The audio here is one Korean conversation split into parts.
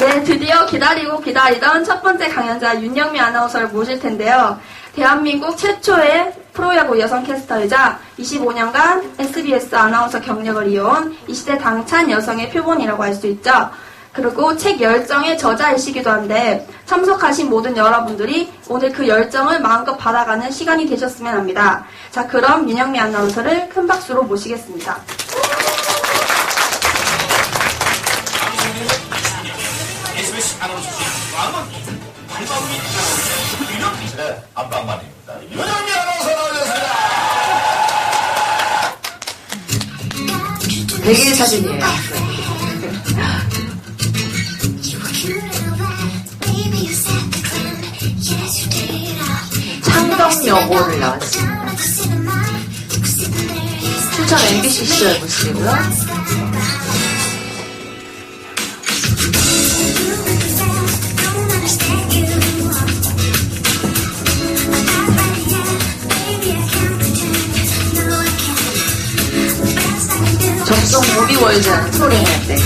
네, 드디어 기다리고 기다리던 첫 번째 강연자 윤영미 아나운서를 모실 텐데요. 대한민국 최초의 프로야구 여성 캐스터이자 25년간 SBS 아나운서 경력을 이어온 이 시대 당찬 여성의 표본이라고 할 수 있죠. 그리고 책 열정의 저자이시기도 한데 참석하신 모든 여러분들이 오늘 그 열정을 마음껏 받아가는 시간이 되셨으면 합니다. 자, 그럼 윤영미 아나운서를 큰 박수로 모시겠습니다. SBS 아나운서 마음은 발마음이 유명기실의 안방만입니다. 윤영미 아나운서 나오셨습니다. 백일 사진이에요. 창덕여고를 나왔습니다. 춘천 MBC 시절 모습이고요. 접속 무비월드라는 프로그램 할 때.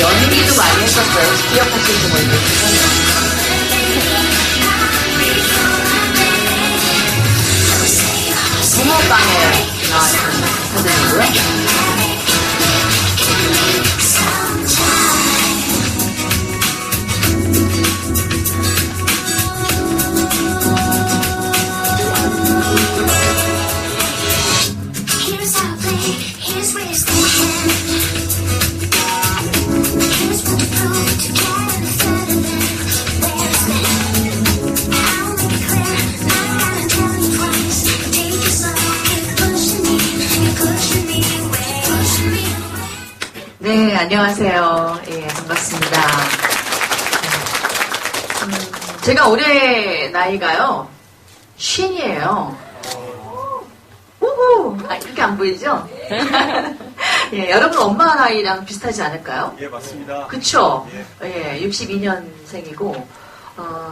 연기도 많이 했었어요. 기억하실지 모르겠어요. 붕어빵에 나왔던 사진이고요. 네, 안녕하세요. 예, 반갑습니다. 제가 올해 나이가요, 50이에요. 우후! 아, 이렇게 안 보이죠? 예, 여러분 엄마 나이랑 비슷하지 않을까요? 예, 맞습니다. 그쵸? 예. 예, 62년생이고,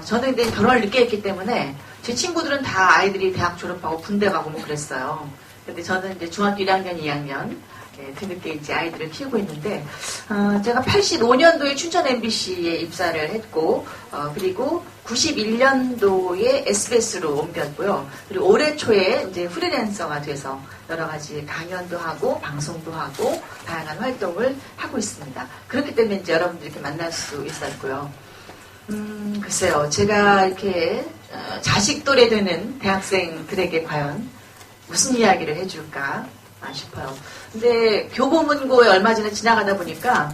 저는 이제 결혼을 늦게 했기 때문에, 제 친구들은 다 아이들이 대학 졸업하고 군대 가고 뭐 그랬어요. 근데 저는 이제 중학교 1학년, 2학년, 예, 뒤늦게 이제 아이들을 키우고 있는데, 제가 85년도에 춘천 MBC에 입사를 했고, 그리고 91년도에 SBS로 옮겼고요. 그리고 올해 초에 이제 프리랜서가 돼서 여러 가지 강연도 하고, 방송도 하고, 다양한 활동을 하고 있습니다. 그렇기 때문에 이제 여러분들 이렇게 만날 수 있었고요. 글쎄요, 제가 이렇게 자식 또래 되는 대학생들에게 과연 무슨 이야기를 해줄까 싶어요. 근데 교보문고에 얼마 전에 지나가다 보니까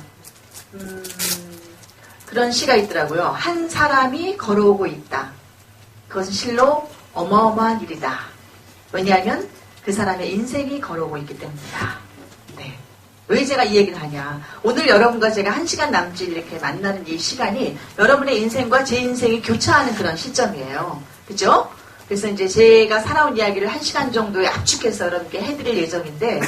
그런 시가 있더라고요. 한 사람이 걸어오고 있다. 그것은 실로 어마어마한 일이다. 왜냐하면 그 사람의 인생이 걸어오고 있기 때문이다. 네. 왜 제가 이 얘기를 하냐. 오늘 여러분과 제가 1시간 남짓 이렇게 만나는 이 시간이 여러분의 인생과 제 인생이 교차하는 그런 시점이에요. 그죠? 그래서 이제 제가 살아온 이야기를 1시간 정도에 압축해서 여러분께 해드릴 예정인데,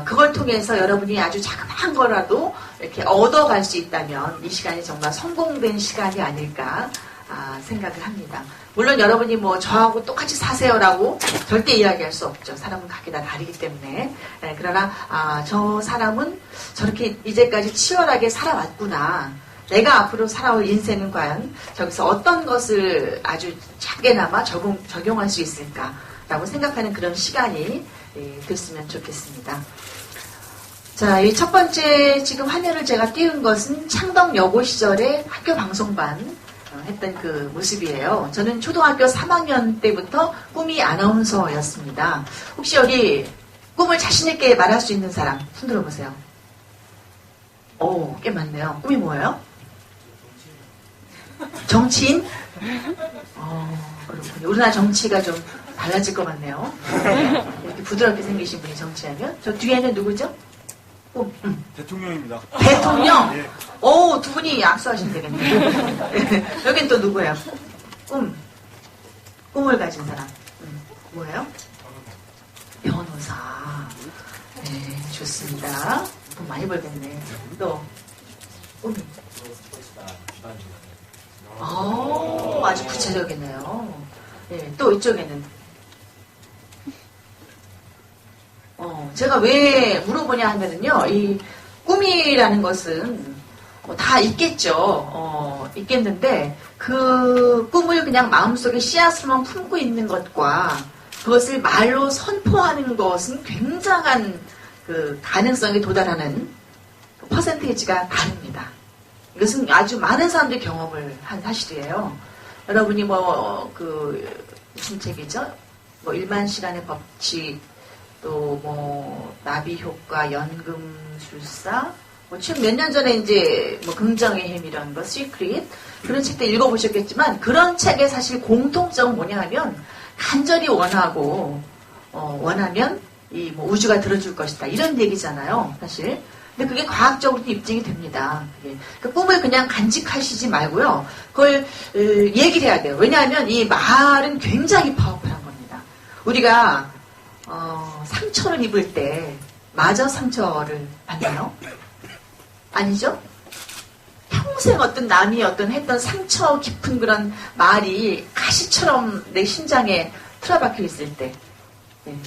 그걸 통해서 여러분이 아주 자그마한 거라도 이렇게 얻어갈 수 있다면 이 시간이 정말 성공된 시간이 아닐까 생각을 합니다. 물론 여러분이 뭐 저하고 똑같이 사세요라고 절대 이야기할 수 없죠. 사람은 각기 다 다르기 때문에. 네, 그러나 저 사람은 저렇게 이제까지 치열하게 살아왔구나. 내가 앞으로 살아올 인생은 과연 저기서 어떤 것을 아주 작게나마 적용할 수 있을까라고 생각하는 그런 시간이 됐으면 좋겠습니다. 자, 이 첫 번째 지금 화면을 제가 띄운 것은 창덕여고 시절에 학교 방송반 했던 그 모습이에요. 저는 초등학교 3학년 때부터 꿈이 아나운서였습니다. 혹시 여기 꿈을 자신있게 말할 수 있는 사람 손 들어보세요. 오, 꽤 많네요. 꿈이 뭐예요? 정치인? 그렇군요. 우리나라 정치가 좀 달라질 것 같네요. 이렇게 부드럽게 생기신 분이 정치하면. 저 뒤에는 누구죠? 대통령입니다. 대통령? 예. 오, 두 분이 악수하시면 되겠네요. 여긴 또 누구예요? 꿈을 가진 사람. 뭐예요? 변호사. 네, 좋습니다. 돈 많이 벌겠네. 또, 꿈이. 아주 구체적이네요. 예, 또 이쪽에는. 제가 왜 물어보냐 하면은요, 이 꿈이라는 것은 다 있겠죠. 있겠는데, 그 꿈을 그냥 마음속에 씨앗으로만 품고 있는 것과 그것을 말로 선포하는 것은 굉장한 그 가능성에 도달하는 그 퍼센테이지가 다릅니다. 이것은 아주 많은 사람들이 경험을 한 사실이에요. 여러분이 무슨 책이죠? 일만 시간의 법칙, 또 나비 효과, 연금술사, 지금 몇 년 전에 이제 긍정의 힘이라는 거, 시크릿, 그런 책도 읽어보셨겠지만, 그런 책의 사실 공통점은 뭐냐 하면, 간절히 원하고, 원하면 우주가 들어줄 것이다. 이런 얘기잖아요, 사실. 근데 그게 과학적으로도 입증이 됩니다. 그 꿈을 그냥 간직하시지 말고요. 그걸 얘기를 해야 돼요. 왜냐하면 이 말은 굉장히 파워풀한 겁니다. 우리가 상처를 입을 때 마저 상처를 받나요? 아니죠? 평생 어떤 남이 했던 상처 깊은 그런 말이 가시처럼 내 심장에 틀어박혀 있을 때,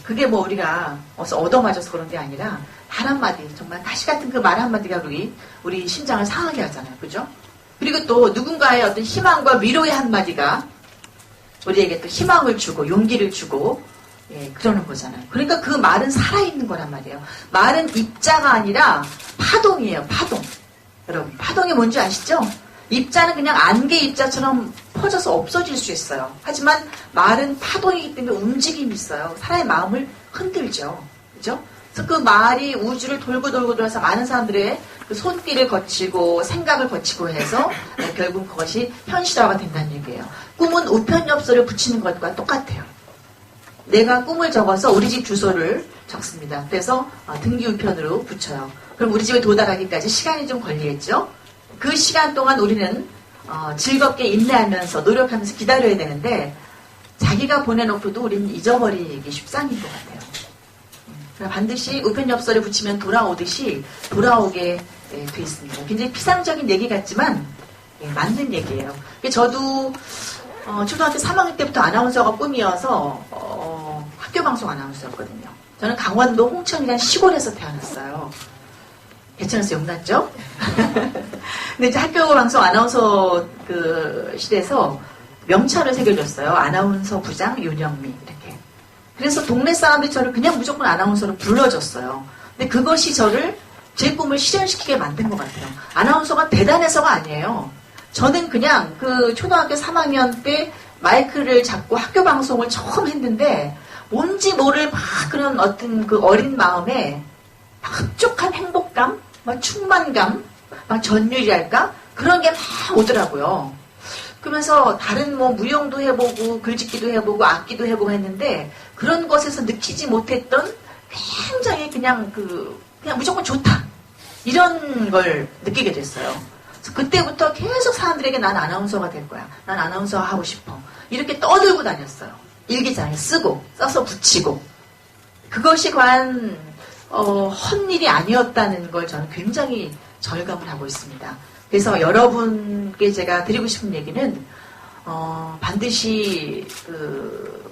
그게 우리가 얻어맞아서 그런 게 아니라 단 한마디, 정말 가시 같은 그 말 한마디가 우리 심장을 상하게 하잖아요. 그죠? 그리고 또 누군가의 어떤 희망과 위로의 한마디가 우리에게 또 희망을 주고 용기를 주고 그러는 거잖아요. 그러니까 그 말은 살아있는 거란 말이에요. 말은 입자가 아니라 파동이에요. 파동. 여러분, 파동이 뭔지 아시죠? 입자는 그냥 안개 입자처럼 퍼져서 없어질 수 있어요. 하지만 말은 파동이기 때문에 움직임이 있어요. 사람의 마음을 흔들죠. 그죠? 그래서 그 말이 우주를 돌고 돌아서 많은 사람들의 그 손길을 거치고 생각을 거치고 해서 결국 그것이 현실화가 된다는 얘기예요. 꿈은 우편엽서를 붙이는 것과 똑같아요. 내가 꿈을 적어서 우리 집 주소를 적습니다. 그래서 등기 우편으로 붙여요. 그럼 우리 집에 도달하기까지 시간이 좀 걸리겠죠? 그 시간 동안 우리는 즐겁게 인내하면서 노력하면서 기다려야 되는데 자기가 보내놓고도 우리는 잊어버리기 십상인 것 같아요. 반드시 우편엽서를 붙이면 돌아오듯이 돌아오게 돼 있습니다. 굉장히 피상적인 얘기 같지만 맞는 얘기예요. 저도 초등학교 3학년 때부터 아나운서가 꿈이어서 학교방송 아나운서였거든요. 저는 강원도 홍천이라는 시골에서 태어났어요. 대천에서 용났죠? 근데 이제 학교방송 아나운서 그 실에서 명찰을 새겨줬어요. 아나운서 부장 윤영미 이렇게. 그래서 동네 사람들이 저를 그냥 무조건 아나운서로 불러줬어요. 근데 그것이 저를 제 꿈을 실현시키게 만든 것 같아요. 아나운서가 대단해서가 아니에요. 저는 그냥 그 초등학교 3학년 때 마이크를 잡고 학교 방송을 처음 했는데 뭔지 모를 막 그런 어떤 그 어린 마음에 흡족한 행복감, 막 충만감, 막 전율이랄까 그런 게 막 오더라고요. 그러면서 다른 무용도 해보고 글짓기도 해보고 악기도 해보고 했는데 그런 것에서 느끼지 못했던 굉장히 그냥 무조건 좋다 이런 걸 느끼게 됐어요. 그래서 그때부터 계속 사람들에게 난 아나운서가 될 거야. 난 아나운서 하고 싶어. 이렇게 떠들고 다녔어요. 일기장에 쓰고 써서 붙이고 그것이 과연 헛일이 아니었다는 걸 저는 굉장히 절감을 하고 있습니다. 그래서 여러분께 제가 드리고 싶은 얘기는 반드시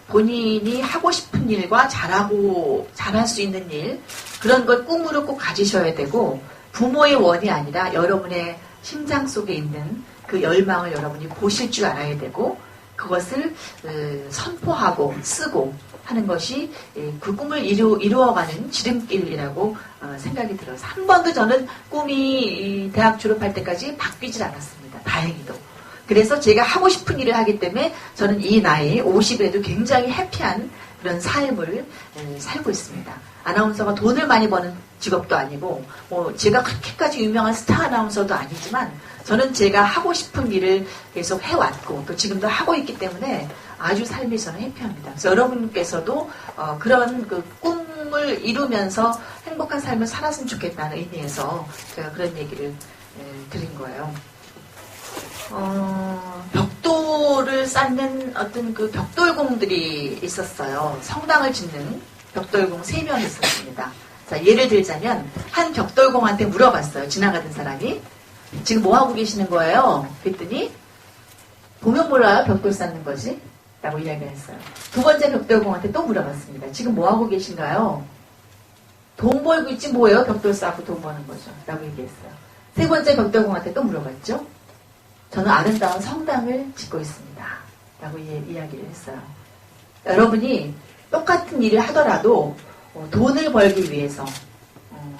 본인이 하고 싶은 일과 잘할 수 있는 일 그런 걸 꿈으로 꼭 가지셔야 되고 부모의 원이 아니라 여러분의 심장 속에 있는 그 열망을 여러분이 보실 줄 알아야 되고 그것을 선포하고 쓰고 하는 것이 그 꿈을 이루어가는 지름길이라고 생각이 들어요. 한 번도 저는 꿈이 대학 졸업할 때까지 바뀌질 않았습니다. 다행히도. 그래서 제가 하고 싶은 일을 하기 때문에 저는 이 나이 50에도 굉장히 해피한 그런 삶을 살고 있습니다. 아나운서가 돈을 많이 버는 직업도 아니고 제가 그렇게까지 유명한 스타 아나운서도 아니지만 저는 제가 하고 싶은 일을 계속 해왔고 또 지금도 하고 있기 때문에 아주 삶이 저는 해피합니다. 그래서 여러분께서도 그런 그 꿈을 이루면서 행복한 삶을 살았으면 좋겠다는 의미에서 제가 그런 얘기를 드린 거예요. 벽돌을 쌓는 어떤 그 벽돌공들이 있었어요. 성당을 짓는 벽돌공 3명이 있었습니다. 자, 예를 들자면 한 벽돌공한테 물어봤어요. 지나가던 사람이. 지금 뭐 하고 계시는 거예요? 그랬더니 보면 몰라요? 벽돌 쌓는 거지? 라고 이야기를 했어요. 두 번째 벽돌공한테 또 물어봤습니다. 지금 뭐 하고 계신가요? 돈 벌고 있지 뭐예요? 벽돌 쌓고 돈 버는 거죠. 라고 얘기했어요. 세 번째 벽돌공한테 또 물어봤죠. 저는 아름다운 성당을 짓고 있습니다. 라고 이야기를 했어요. 여러분이 똑같은 일을 하더라도 돈을 벌기 위해서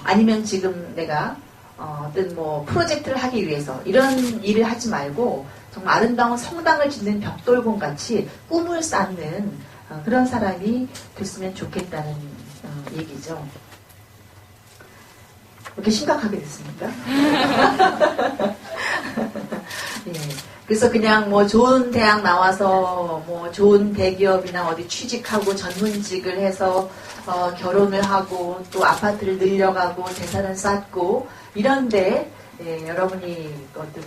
아니면 지금 내가 어떤 뭐 프로젝트를 하기 위해서 이런 일을 하지 말고 정말 아름다운 성당을 짓는 벽돌공 같이 꿈을 쌓는 그런 사람이 됐으면 좋겠다는 얘기죠. 이렇게 심각하게 됐습니까? 예. 그래서 그냥 뭐 좋은 대학 나와서 뭐 좋은 대기업이나 어디 취직하고 전문직을 해서 결혼을 하고 또 아파트를 늘려가고 재산을 쌓고 이런데 여러분이 어떤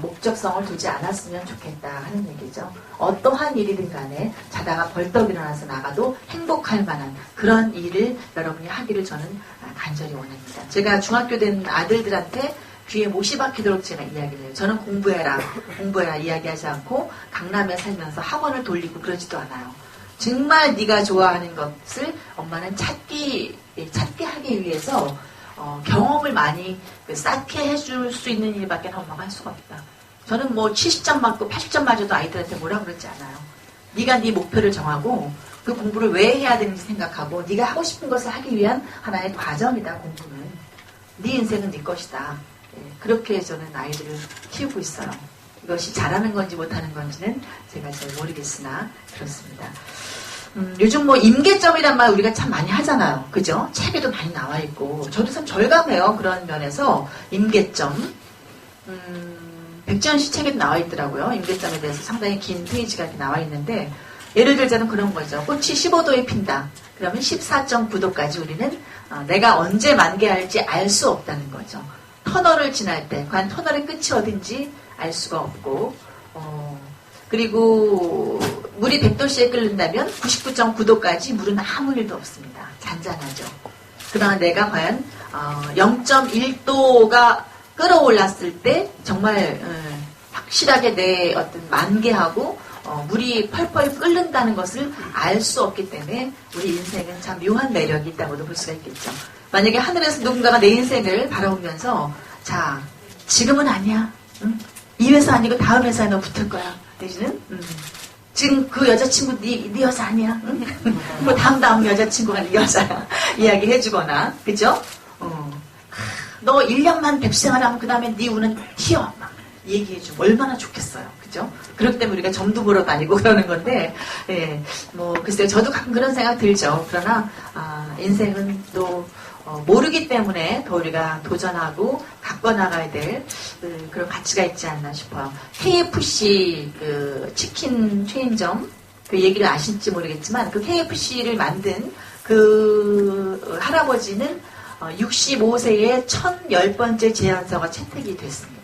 목적성을 두지 않았으면 좋겠다 하는 얘기죠. 어떠한 일이든 간에 자다가 벌떡 일어나서 나가도 행복할 만한 그런 일을 여러분이 하기를 저는 간절히 원합니다. 제가 중학교 된 아들들한테 귀에 못이 박히도록 제가 이야기를 해요. 저는 공부해라 이야기하지 않고 강남에 살면서 학원을 돌리고 그러지도 않아요. 정말 네가 좋아하는 것을 엄마는 찾게 하기 위해서 경험을 많이 쌓게 해줄 수 있는 일밖에 엄마가 할 수가 없다. 저는 뭐 70점 맞고 80점 맞아도 아이들한테 뭐라 그러지 않아요. 네가 네 목표를 정하고 그 공부를 왜 해야 되는지 생각하고 네가 하고 싶은 것을 하기 위한 하나의 과정이다. 공부는. 네 인생은 네 것이다. 그렇게 저는 아이들을 키우고 있어요. 이것이 잘하는 건지 못하는 건지는 제가 잘 모르겠으나 그렇습니다. 요즘 뭐 임계점이란 말 우리가 참 많이 하잖아요. 그죠? 책에도 많이 나와 있고 저도 참 절감해요. 그런 면에서 임계점. 백지연 씨 책에도 나와 있더라고요. 임계점에 대해서 상당히 긴 페이지가 이렇게 나와 있는데 예를 들자면 그런 거죠. 꽃이 15도에 핀다. 그러면 14.9도까지 우리는 내가 언제 만개할지 알 수 없다는 거죠. 터널을 지날 때 과연 터널의 끝이 어딘지 알 수가 없고 그리고 물이 100도씨에 끓는다면 99.9도까지 물은 아무 일도 없습니다. 잔잔하죠. 그러나 내가 과연 0.1도가 끓어올랐을 때 정말 확실하게 내 어떤 만개하고 물이 펄펄 끓는다는 것을 알 수 없기 때문에 우리 인생은 참 묘한 매력이 있다고도 볼 수가 있겠죠. 만약에 하늘에서 누군가가 내 인생을 바라보면서 자 지금은 아니야. 응? 이 회사 아니고 다음 회사에 너 붙을 거야. 내지는 지금 그 여자친구 네 여자 아니야. 응? 뭐 다음 여자친구가 네 여자야. 이야기해주거나 그죠? 너 1년만 백생활하면 그 다음에 네 운은 튀어. 막 얘기해주면 얼마나 좋겠어요. 그죠? 그렇기 때문에 우리가 점도 보러 다니고 그러는 건데 뭐 글쎄요. 저도 가끔 그런 생각 들죠. 그러나 인생은 또 모르기 때문에 더 우리가 도전하고 갖고 나가야 될 그런 가치가 있지 않나 싶어요. KFC 그 치킨 체인점 그 얘기를 아실지 모르겠지만 그 KFC를 만든 그 할아버지는 65세에 1010번째 제안서가 채택이 됐습니다.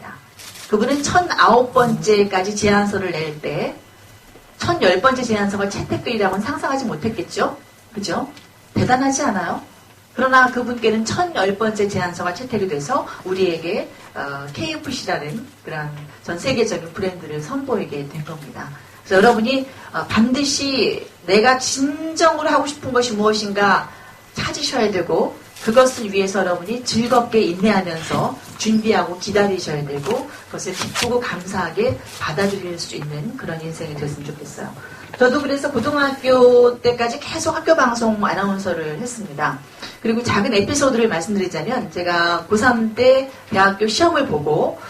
그분은 1009번째까지 제안서를 낼 때 1010번째 제안서가 채택되리라고는 상상하지 못했겠죠? 그죠? 대단하지 않아요? 그러나 그분께는 1010번째 제안서가 채택이 돼서 우리에게 KFC라는 그런 전 세계적인 브랜드를 선보이게 된 겁니다. 그래서 여러분이 반드시 내가 진정으로 하고 싶은 것이 무엇인가 찾으셔야 되고 그것을 위해서 여러분이 즐겁게 인내하면서 준비하고 기다리셔야 되고 그것을 기쁘고 감사하게 받아들일 수 있는 그런 인생이 됐으면 좋겠어요. 저도 그래서 고등학교 때까지 계속 학교 방송 아나운서를 했습니다. 그리고 작은 에피소드를 말씀드리자면 제가 고3 때 대학교 시험을 보고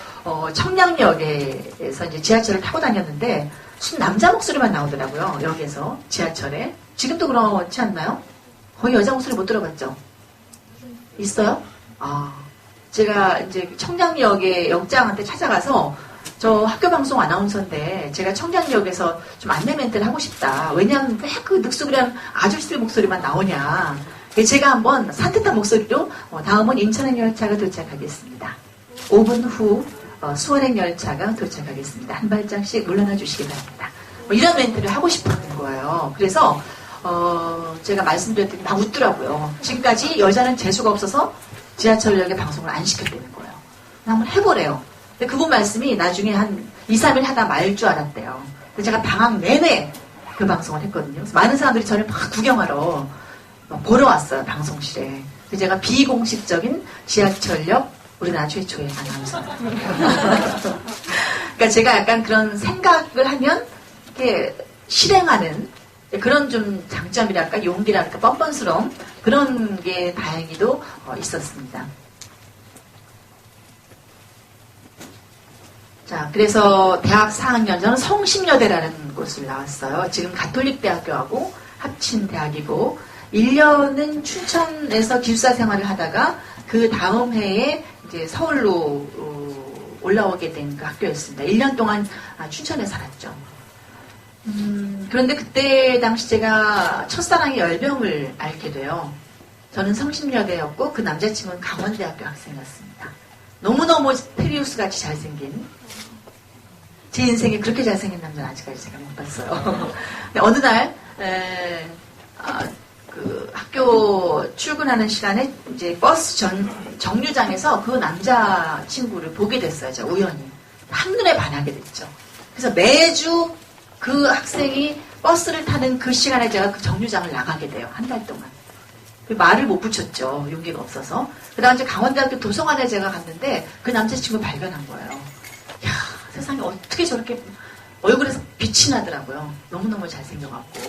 청량역에서 이제 지하철을 타고 다녔는데 순 남자 목소리만 나오더라고요. 역에서 지하철에. 지금도 그렇지 않나요? 거의 여자 목소리 못 들어봤죠? 있어요? 제가 이제 청량역에 역장한테 찾아가서 저 학교 방송 아나운서인데 제가 청량역에서 좀 안내 멘트를 하고 싶다. 왜냐하면 왜 그 늑수그란 아저씨들 목소리만 나오냐. 제가 한번 산뜻한 목소리로 다음은 인천행 열차가 도착하겠습니다. 5분 후 수원행 열차가 도착하겠습니다. 한 발짝씩 물러나 주시기 바랍니다. 이런 멘트를 하고 싶었던 거예요. 그래서 제가 말씀드렸더니 막 웃더라고요. 지금까지 여자는 재수가 없어서 지하철역에 방송을 안 시켰다는 거예요. 한번 해보래요. 근데 그분 말씀이 나중에 한 2, 3일 하다 말 줄 알았대요. 그래서 제가 방학 내내 그 방송을 했거든요. 그래서 많은 사람들이 저를 막 구경하러 막 보러 왔어요, 방송실에. 그래서 제가 비공식적인 지하철역 우리나라 최초의 아나운서. 그러니까 제가 약간 그런 생각을 하면 이렇게 실행하는 그런 좀 장점이랄까, 용기랄까, 뻔뻔스러움 그런 게 다행히도 있었습니다. 자, 그래서 대학 4학년 저는 성심여대라는 곳을 나왔어요. 지금 가톨릭대학교하고 합친 대학이고 1년은 춘천에서 기숙사 생활을 하다가 그 다음 해에 이제 서울로 올라오게 된 그 학교였습니다. 1년 동안 춘천에 살았죠. 그런데 그때 당시 제가 첫사랑의 열병을 앓게 돼요. 저는 성심여대였고 그 남자친구는 강원대학교 학생이었습니다. 너무너무 테리우스 같이 잘생긴, 제 인생에 그렇게 잘생긴 남자는 아직까지 제가 못 봤어요. 근데 어느 날 그 학교 출근하는 시간에 이제 버스 정류장에서 그 남자 친구를 보게 됐어요. 제가 우연히 한눈에 반하게 됐죠. 그래서 매주 그 학생이 버스를 타는 그 시간에 제가 그 정류장을 나가게 돼요. 한 달 동안. 말을 못 붙였죠. 용기가 없어서. 그 다음 이제 강원대학교 도서관에 제가 갔는데 그 남자친구 발견한 거예요. 야, 세상에 어떻게 저렇게 얼굴에서 빛이 나더라고요. 너무너무 잘생겨갖고.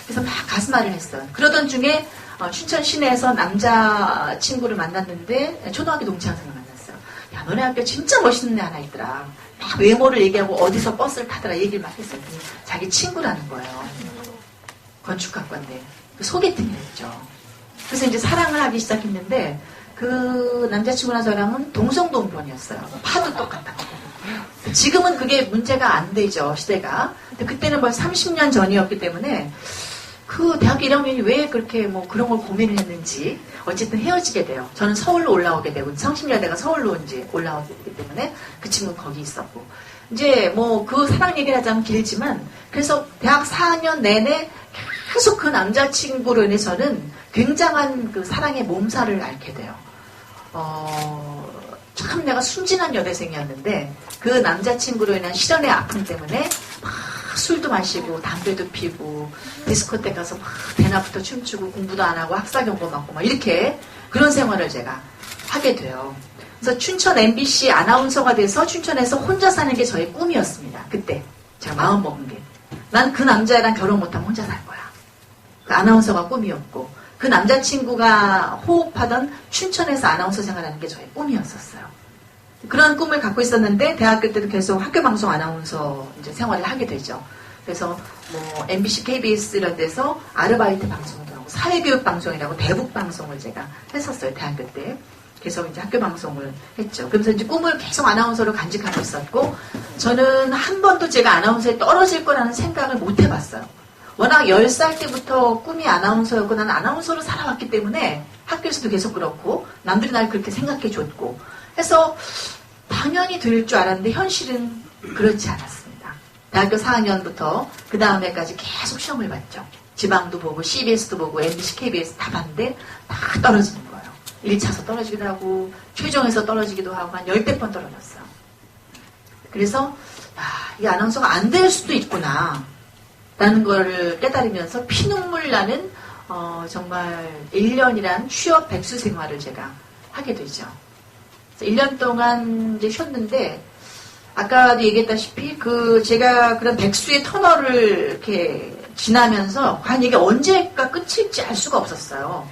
그래서 막 가슴앓이를 했어요. 그러던 중에 춘천 시내에서 남자친구를 만났는데 초등학교 동창생을 만났어요. 야, 너네 학교 진짜 멋있는 애 하나 있더라. 막 외모를 얘기하고 어디서 버스를 타더라 얘기를 막 했어요. 자기 친구라는 거예요. 건축학과인데. 소개팅을 했죠. 그래서 이제 사랑을 하기 시작했는데 그 남자친구나 저랑은 동성동본이었어요. 파도 똑같았고. 지금은 그게 문제가 안 되죠, 시대가. 근데 그때는 벌써 30년 전이었기 때문에 그 대학교 1학년이 왜 그렇게 뭐 그런 걸 고민을 했는지 어쨌든 헤어지게 돼요. 저는 서울로 올라오게 되고 성심여대가 서울로 이제 올라오기 때문에 그 친구는 거기 있었고 이제 뭐 그 사랑 얘기를 하자면 길지만 그래서 대학 4학년 내내 계속 그 남자친구로 인해서 저는 굉장한 그 사랑의 몸살을 앓게 돼요. 참 내가 순진한 여대생이었는데 그 남자친구로 인한 실연의 아픔 때문에 막 술도 마시고 담배도 피고 디스코텍 가서 막 대낮부터 춤추고 공부도 안 하고 학사경고 맞고 막 이렇게 그런 생활을 제가 하게 돼요. 그래서 춘천 MBC 아나운서가 돼서 춘천에서 혼자 사는 게 저의 꿈이었습니다. 그때 제가 마음 먹은 게 난 그 남자애랑 결혼 못하면 혼자 살 거야. 그 아나운서가 꿈이었고 그 남자친구가 호흡하던 춘천에서 아나운서 생활하는 게 저의 꿈이었었어요. 그런 꿈을 갖고 있었는데 대학교 때도 계속 학교방송 아나운서 이제 생활을 하게 되죠. 그래서 뭐 MBC, KBS 이런 데서 아르바이트 방송도 하고 사회교육 방송이라고 대북 방송을 제가 했었어요. 대학교 때. 계속 이제 학교 방송을 했죠. 그래서 이제 꿈을 계속 아나운서로 간직하고 있었고 저는 한 번도 제가 아나운서에 떨어질 거라는 생각을 못 해봤어요. 워낙 10살 때부터 꿈이 아나운서였고 나는 아나운서로 살아왔기 때문에 학교에서도 계속 그렇고 남들이 날 그렇게 생각해줬고 해서 당연히 될 줄 알았는데 현실은 그렇지 않았습니다. 대학교 4학년부터 그 다음에까지 계속 시험을 봤죠. 지방도 보고 CBS도 보고 MBC, KBS 다 봤는데 다 떨어지는 거예요. 1차서 떨어지기도 하고 최종에서 떨어지기도 하고 한 10대 번 떨어졌어요. 그래서 이 아나운서가 안 될 수도 있구나 라는 거를 깨달으면서 피눈물 나는 정말 1년이란 취업 백수 생활을 제가 하게 되죠. 1년 동안 이제 쉬었는데 아까도 얘기했다시피 제가 그런 백수의 터널을 이렇게 지나면서 과연 이게 언제가 끝일지 알 수가 없었어요.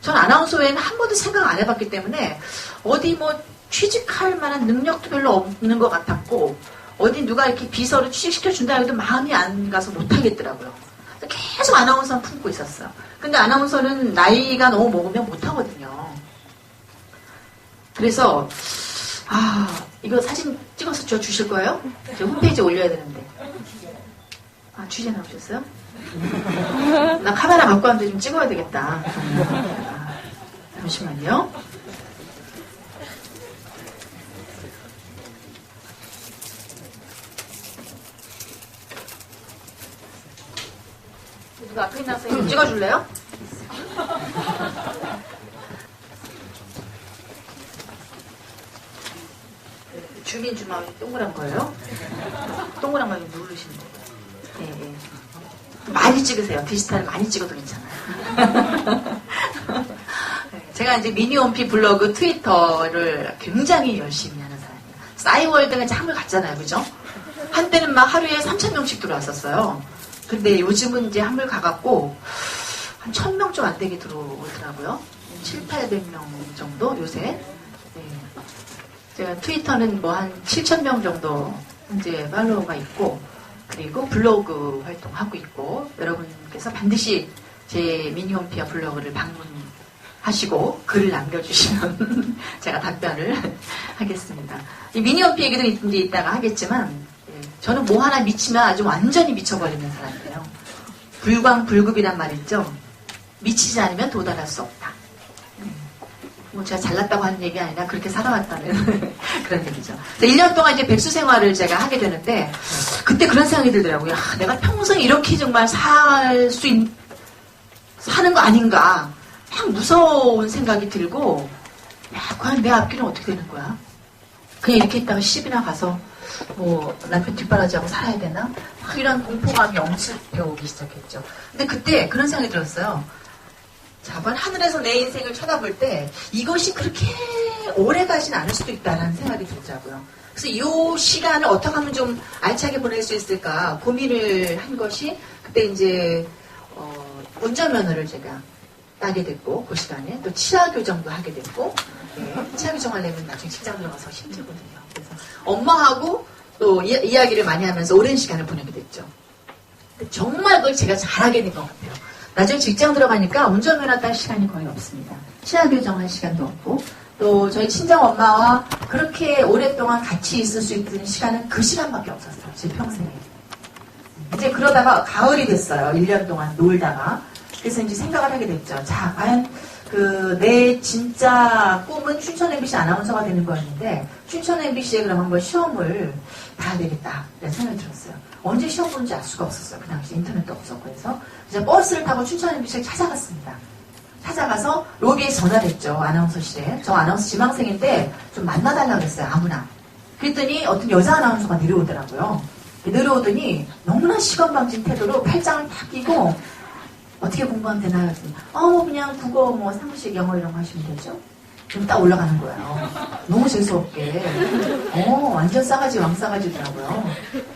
전 아나운서 외에는 한 번도 생각 안 해봤기 때문에 어디 뭐 취직할 만한 능력도 별로 없는 것 같았고 어디 누가 이렇게 비서를 취직시켜준다 해도 마음이 안 가서 못하겠더라고요. 계속 아나운서는 품고 있었어요. 근데 아나운서는 나이가 너무 먹으면 못하거든요. 그래서 이거 사진 찍어서 저 주실 거예요? 저 홈페이지에 올려야 되는데. 취재 나오셨어요? 나 카메라 갖고 왔는데 좀 찍어야 되겠다. 잠시만요. 누가 앞에 있는 학생님 찍어줄래요? 주민 주말 동그란 거예요. 동그란 거 누르시면 돼요. 예, 예. 많이 찍으세요. 디지털 많이 찍어도 괜찮아요. 제가 이제 미니홈피 블로그 트위터를 굉장히 열심히 하는 사람이에요. 싸이월드가 참을 갔잖아요. 그죠? 한때는 막 하루에 3,000명씩 들어왔었어요. 근데 요즘은 이제 한물 가갖고 한 1,000명 좀 안 되게 들어오더라고요. 7, 800명 정도 요새. 네. 제가 트위터는 뭐 한 7,000명 정도 현재 팔로워가 있고, 그리고 블로그 활동하고 있고, 여러분께서 반드시 제 미니홈피아 블로그를 방문하시고 글을 남겨주시면 제가 답변을 하겠습니다. 이 미니홈피 얘기도 이제 이따가 하겠지만, 저는 뭐 하나 미치면 아주 완전히 미쳐버리는 사람이에요. 불광불급이란 말 있죠. 미치지 않으면 도달할 수 없다. 뭐 제가 잘났다고 하는 얘기 아니라 그렇게 살아왔다는 그런 얘기죠. 1년 동안 이제 백수 생활을 제가 하게 되는데 그때 그런 생각이 들더라고요. 야, 내가 평생 이렇게 정말 사는 거 아닌가. 막 무서운 생각이 들고, 야, 과연 내 앞길은 어떻게 되는 거야? 그냥 이렇게 있다가 시집이나 가서 뭐 남편 뒷바라지하고 살아야 되나? 막 이런 공포감이 엄습해 오기 시작했죠. 근데 그때 그런 생각이 들었어요. 자, 번 하늘에서 내 인생을 쳐다볼 때 이것이 그렇게 오래 가진 않을 수도 있다는 생각이 들더라고요. 그래서 이 시간을 어떻게 하면 좀 알차게 보낼 수 있을까 고민을 한 것이 그때 이제 운전면허를 제가 따게 됐고, 그 시간에 또 치아교정도 하게 됐고, 네, 치아교정 하려면 나중에 직장 들어가서 힘들거든요. 그래서 엄마하고 또 이야기를 많이 하면서 오랜 시간을 보내게 됐죠. 정말 그걸 제가 잘하게 된 것 같아요. 나중에 직장 들어가니까 운전면허 딸 시간이 거의 없습니다. 치아교정할 시간도 없고, 또 저희 친정 엄마와 그렇게 오랫동안 같이 있을 수 있는 시간은 그 시간밖에 없었어요. 제 평생에. 이제 그러다가 가을이 됐어요. 1년 동안 놀다가. 그래서 이제 생각을 하게 됐죠. 자, 과연 내 진짜 꿈은 춘천 MBC 아나운서가 되는 거였는데, 춘천 MBC에 그럼 한번 시험을 봐야 되겠다. 이런 생각이 들었어요. 언제 시험 보는지 알 수가 없었어요. 그 당시 인터넷도 없었고 해서. 이제 버스를 타고 춘천 MBC를 찾아갔습니다. 찾아가서 로비에 전화를 했죠. 아나운서실에. 저 아나운서 지망생인데 좀 만나달라고 그랬어요. 아무나. 그랬더니 어떤 여자 아나운서가 내려오더라고요. 내려오더니 너무나 시건방진 태도로 팔짱을 탁 끼고 어떻게 공부하면 되나요? 뭐 그냥 국어, 뭐 상식, 영어 이런 거 하시면 되죠. 그럼 딱 올라가는 거예요. 너무 재수없게. 완전 싸가지 왕싸가지더라고요.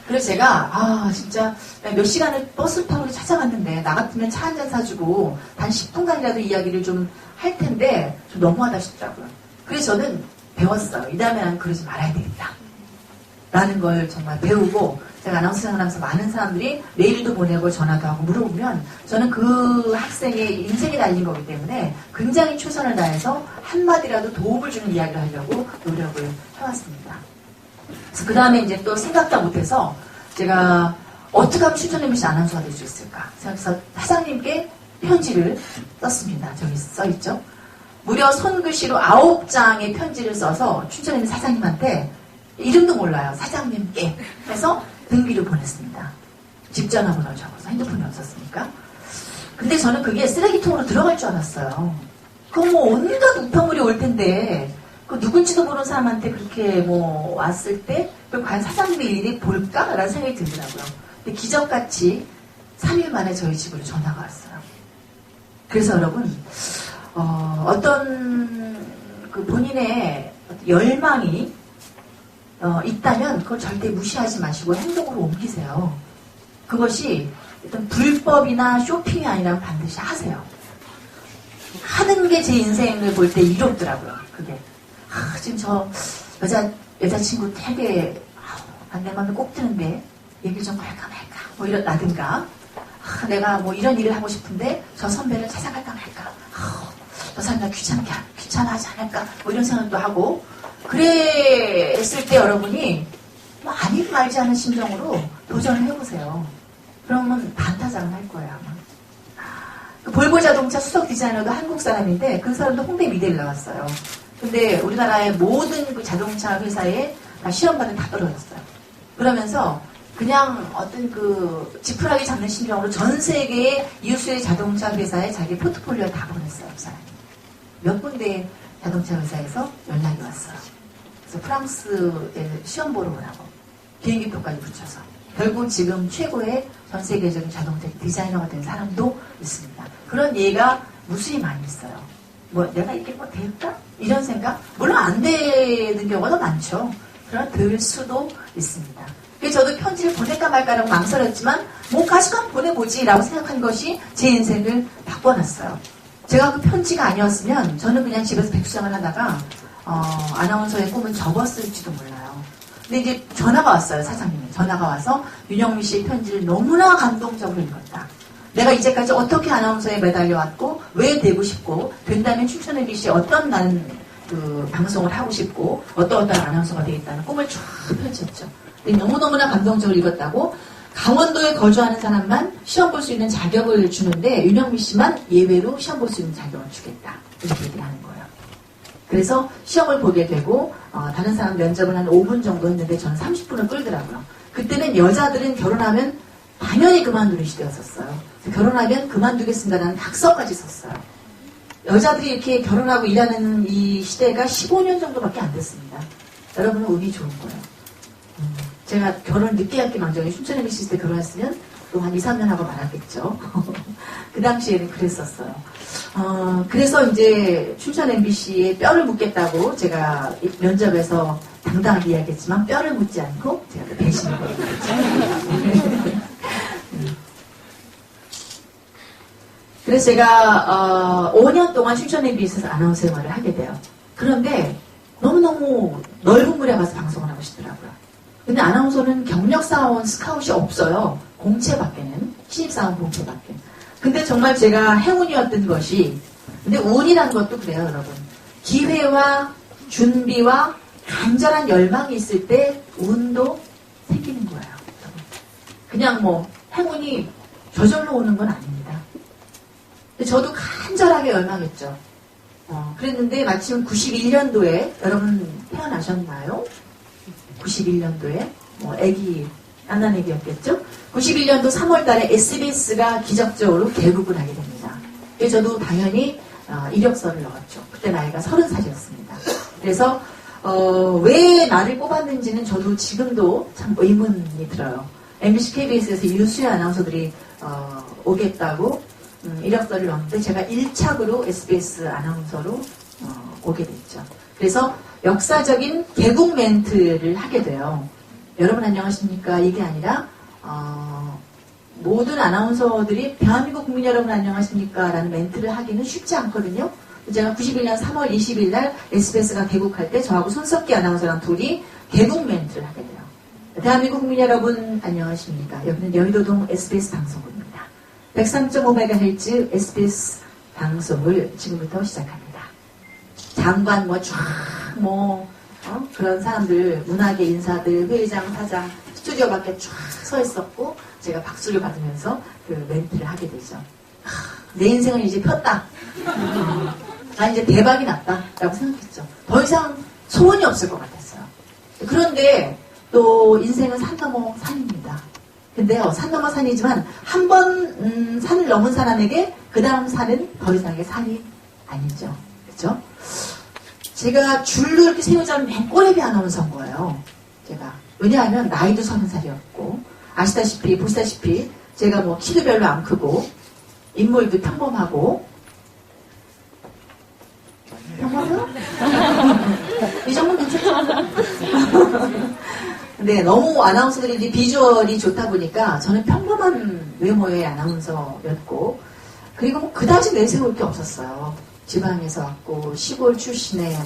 그래서 제가 진짜 몇 시간을 버스를 타고 찾아갔는데 나 같으면 차 한잔 사주고 단 10분간이라도 이야기를 좀 할 텐데 좀 너무하다 싶더라고요. 그래서 저는 배웠어요. 이 다음에 난 그러지 말아야 되겠다. 라는 걸 정말 배우고, 제가 아나운서 생활하면서 많은 사람들이 메일도 보내고 전화도 하고 물어보면 저는 그 학생의 인생이 달린 거기 때문에 굉장히 최선을 다해서 한마디라도 도움을 주는 이야기를 하려고 노력을 해왔습니다. 그래서 그 다음에 이제 또 생각도 못해서 제가 어떻게 하면 춘천 MBC 아나운서가 될 수 있을까 생각해서 사장님께 편지를 썼습니다. 저기 써있죠. 무려 손글씨로 9장의 편지를 써서 춘천 MBC 사장님한테, 이름도 몰라요. 사장님께 해서 등비를 보냈습니다. 집 전화번호를 적어서, 핸드폰이 없었으니까. 근데 저는 그게 쓰레기통으로 들어갈 줄 알았어요. 그거 뭐 온갖 우편물이 올 텐데 그 누군지도 모르는 사람한테 그렇게 뭐 왔을 때 그걸 과연 사장님의 일이 볼까라는 생각이 들더라고요. 근데 기적같이 3일 만에 저희 집으로 전화가 왔어요. 그래서 여러분 어떤 그 본인의 열망이 있다면 그걸 절대 무시하지 마시고 행동으로 옮기세요. 그것이 어떤 불법이나 쇼핑이 아니라면 반드시 하세요. 하는 게 제 인생을 볼 때 이롭더라고요. 그게 지금 저 여자친구 되게 내 맘에 꼭 드는데 얘기를 좀 할까 말까 뭐 이러라든가, 내가 뭐 이런 일을 하고 싶은데 저 선배를 찾아갈까 말까, 저 사람 나 귀찮아하지 않을까 뭐 이런 생각도 하고, 그랬을 때 여러분이 뭐 아니고 말지 않은 심정으로 도전을 해보세요. 그러면 반타작은 할 거예요 아마. 그 볼보 자동차 수석 디자이너도 한국 사람인데 그 사람도 홍대 미대를 나왔어요. 근데 우리나라의 모든 그 자동차 회사에 다 시험반을 다 떨어졌어요. 그러면서 그냥 어떤 그 지푸라기 잡는 심정으로 전 세계의 유수의 자동차 회사에 자기 포트폴리오를 다 보냈어요. 그 사람이. 몇 군데 자동차 회사에서 연락이 왔어요. 그래서 프랑스에 시험 보러 오라고 비행기표까지 붙여서 결국 지금 최고의 전 세계적인 자동차 디자이너가 된 사람도 있습니다. 그런 예가 무수히 많이 있어요. 뭐 내가 이게 뭐 될까? 이런 생각? 물론 안 되는 경우가 많죠. 그러나 될 수도 있습니다. 그래서 저도 편지를 보낼까 말까라고 망설였지만 뭐 가시건 보내보지 라고 생각한 것이 제 인생을 바꿔놨어요. 제가 그 편지가 아니었으면 저는 그냥 집에서 백수생활 하다가 아나운서의 꿈은 접었을지도 몰라요. 근데 이제 전화가 왔어요. 사장님이 전화가 와서 윤영미 씨의 편지를 너무나 감동적으로 읽었다. 내가 이제까지 어떻게 아나운서에 매달려왔고 왜 되고 싶고 된다면 춘천 MBC에 어떤 나는 그 방송을 하고 싶고 어떤 아나운서가 되겠다는 꿈을 쫙 펼쳤죠. 근데 너무너무나 감동적으로 읽었다고 강원도에 거주하는 사람만 시험 볼 수 있는 자격을 주는데 윤영미 씨만 예외로 시험 볼 수 있는 자격을 주겠다. 이렇게 얘기를 하는 거예요. 그래서 시험을 보게 되고 다른 사람 면접을 한 5분 정도 했는데 저는 30분을 끌더라고요. 그때는 여자들은 결혼하면 당연히 그만두는 시대였었어요. 결혼하면 그만두겠습니다라는 각서까지 썼어요. 여자들이 이렇게 결혼하고 일하는 이 시대가 15년 정도밖에 안 됐습니다. 여러분은 운이 좋은 거예요. 제가 결혼 늦게 할게 망정에 춘천 MBC 때 결혼했으면 또 한 2, 3년 하고 말았겠죠. 그 당시에는 그랬었어요. 그래서 이제 춘천 MBC에 뼈를 묻겠다고 제가 면접에서 당당하게 이야기했지만 뼈를 묻지 않고 제가 배신을 거였죠. 그래서 제가 5년 동안 춘천 MBC에서 아나운서 생활을 하게 돼요. 그런데 너무너무 넓은 물에 가서 방송을 하고 싶더라고요. 근데 아나운서는 경력사원 스카웃이 없어요. 공채밖에는. 신입사원 공채밖에. 근데 정말 제가 행운이었던 것이 근데 운이란 것도 그래요, 여러분. 기회와 준비와 간절한 열망이 있을 때 운도 생기는 거예요. 여러분. 그냥 뭐 행운이 저절로 오는 건 아닙니다. 근데 저도 간절하게 열망했죠. 그랬는데 마침 91년도에 여러분 태어나셨나요? 91년도에 갓난 애기였겠죠? 91년도 3월달에 SBS가 기적적으로 개국을 하게 됩니다. 그래서 저도 당연히 이력서를 넣었죠. 그때 나이가 30살이었습니다. 그래서 왜 나를 뽑았는지는 저도 지금도 참 의문이 들어요. MBC, KBS에서 유수의 아나운서들이 오겠다고 이력서를 넣었는데 제가 1착으로 SBS 아나운서로 오게 됐죠. 그래서 역사적인 개국 멘트를 하게 돼요. 여러분 안녕하십니까? 이게 아니라 모든 아나운서들이 대한민국 국민 여러분 안녕하십니까? 라는 멘트를 하기는 쉽지 않거든요. 제가 91년 3월 20일 날 SBS가 개국할 때 저하고 손석기 아나운서랑 둘이 개국 멘트를 하게 돼요. 대한민국 국민 여러분 안녕하십니까? 여기는 여의도동 SBS 방송국입니다. 103.5MHz SBS 방송을 지금부터 시작합니다. 장관 그런 사람들, 문학의 인사들, 회장, 사장, 스튜디오 밖에 쫙 서 있었고 제가 박수를 받으면서 그 멘트를 하게 되죠. 내 인생은 이제 폈다. 난 이제 대박이 났다. 라고 생각했죠. 더 이상 소원이 없을 것 같았어요. 그런데 또 인생은 산 넘어 산입니다. 근데요, 산 넘어 산이지만 한 번 산을 넘은 사람에게 그 다음 산은 더 이상의 산이 아니죠. 그렇죠? 제가 줄로 이렇게 세우자면 맨 꼬레비 아나운서인 거예요. 제가. 왜냐하면 나이도 30살이었고 보시다시피 제가 뭐 키도 별로 안 크고 인물도 평범하고 평범해요? 이 정도는 괜찮죠? 네, 너무 아나운서들이 이제 비주얼이 좋다 보니까 저는 평범한 외모의 아나운서였고 그리고 뭐 그다지 내세울 게 없었어요. 지방에서 왔고 시골 출신의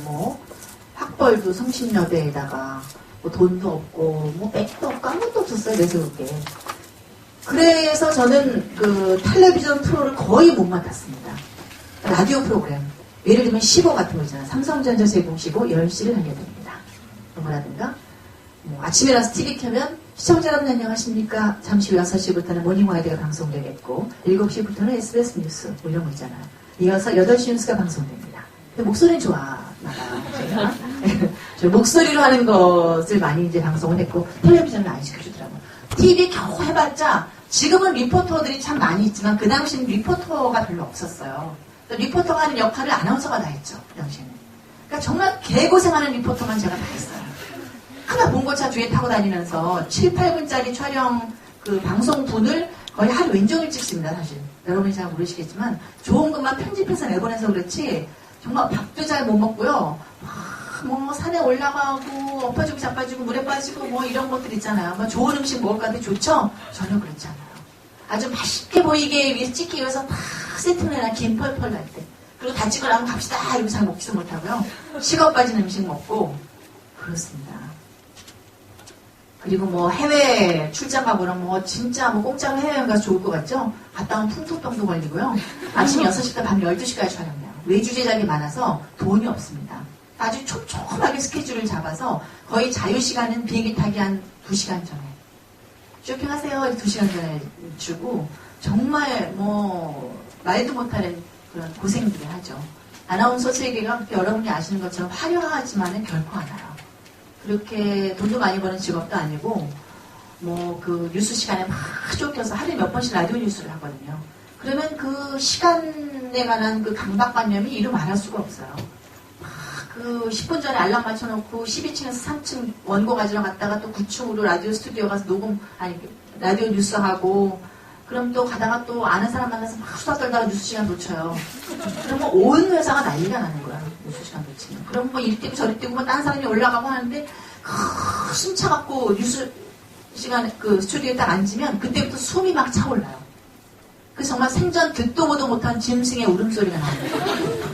학벌도 성신여대에다가 돈도 없고 백도 없고 아무것도 없었어요. 내세울 게. 그래서 저는 그 텔레비전 프로를 거의 못 맡았습니다. 라디오 프로그램 예를 들면 15 같은 거 있잖아요. 삼성전자 제공 15 10시를 하게 됩니다. 그런 거라든가 아침에 일어나서 TV 켜면 시청자 여러분 안녕하십니까? 잠시 후 6시부터는 모닝와이드가 방송되겠고 7시부터는 SBS 뉴스 이런 거 있잖아요. 이어서 8시 뉴스가 방송됩니다. 목소리는 좋아나봐요. 제가 저 목소리로 하는 것을 많이 이제 방송을 했고 텔레비전을 많이 시켜주더라고요. TV 겨우 해봤자 지금은 리포터들이 참 많이 있지만 그 당시는 리포터가 별로 없었어요. 리포터가 하는 역할을 아나운서가 다 했죠. 그 당시에는. 그러니까 정말 개고생하는 리포터만 제가 다 했어요. 하나 봉고차 뒤에 타고 다니면서 7, 8분짜리 촬영 그 방송분을 거의 하루 왼종일 찍습니다, 사실. 여러분이 잘 모르시겠지만 좋은 것만 편집해서 내보내서 그렇지 정말 밥도 잘 못 먹고요. 뭐 산에 올라가고 엎어지고 자빠지고 물에 빠지고 뭐 이런 것들 있잖아요. 뭐 좋은 음식 먹을까 하는데 좋죠? 전혀 그렇지 않아요. 아주 맛있게 보이게 위해서 찍기 위해서 다 세팅을 해놔. 김 펄펄 날 때. 그리고 다 찍으라면 갑시다. 이러고 잘 먹지도 못하고요. 식어 빠진 음식 먹고 그렇습니다. 그리고 뭐 해외 출장 가보면 뭐 진짜 뭐 공짜로 해외여행 가서 좋을 것 같죠? 갔다 오면 풍토병도 걸리고요. 아침 6시부터 밤 12시까지 촬영해요. 외주 제작이 많아서 돈이 없습니다. 아주 촘촘하게 스케줄을 잡아서 거의 자유시간은 비행기 타기 한 2시간 전에 쇼핑하세요 2시간 전에 주고 정말 뭐 말도 못하는 그런 고생들을 하죠. 아나운서 세계가 그렇게 여러분이 아시는 것처럼 화려하지만은 결코 않아요. 그렇게 돈도 많이 버는 직업도 아니고 뭐 그 뉴스 시간에 막 쫓겨서 하루에 몇 번씩 라디오 뉴스를 하거든요. 그러면 그 시간에 관한 그 강박관념이 이루 말할 수가 없어요. 그 10분 전에 알람 맞춰놓고 12층에서 3층 원고 가지러 갔다가 또 9층으로 라디오 스튜디오 가서 라디오 뉴스 하고 그럼 또 가다가 또 아는 사람 만나서 막 수다 떨다가 뉴스 시간 놓쳐요. 그러면 온 회사가 난리가 나는 거야. 뉴스 시간 놓치면. 그럼 뭐 이리 뛰고 저리 뛰고 뭐 다른 사람이 올라가고 하는데 숨 차갖고 뉴스 시간에 그 스튜디오에 딱 앉으면 그때부터 숨이 막 차올라요. 그 정말 생전 듣도 보도 못한 짐승의 울음소리가 나는 거예요.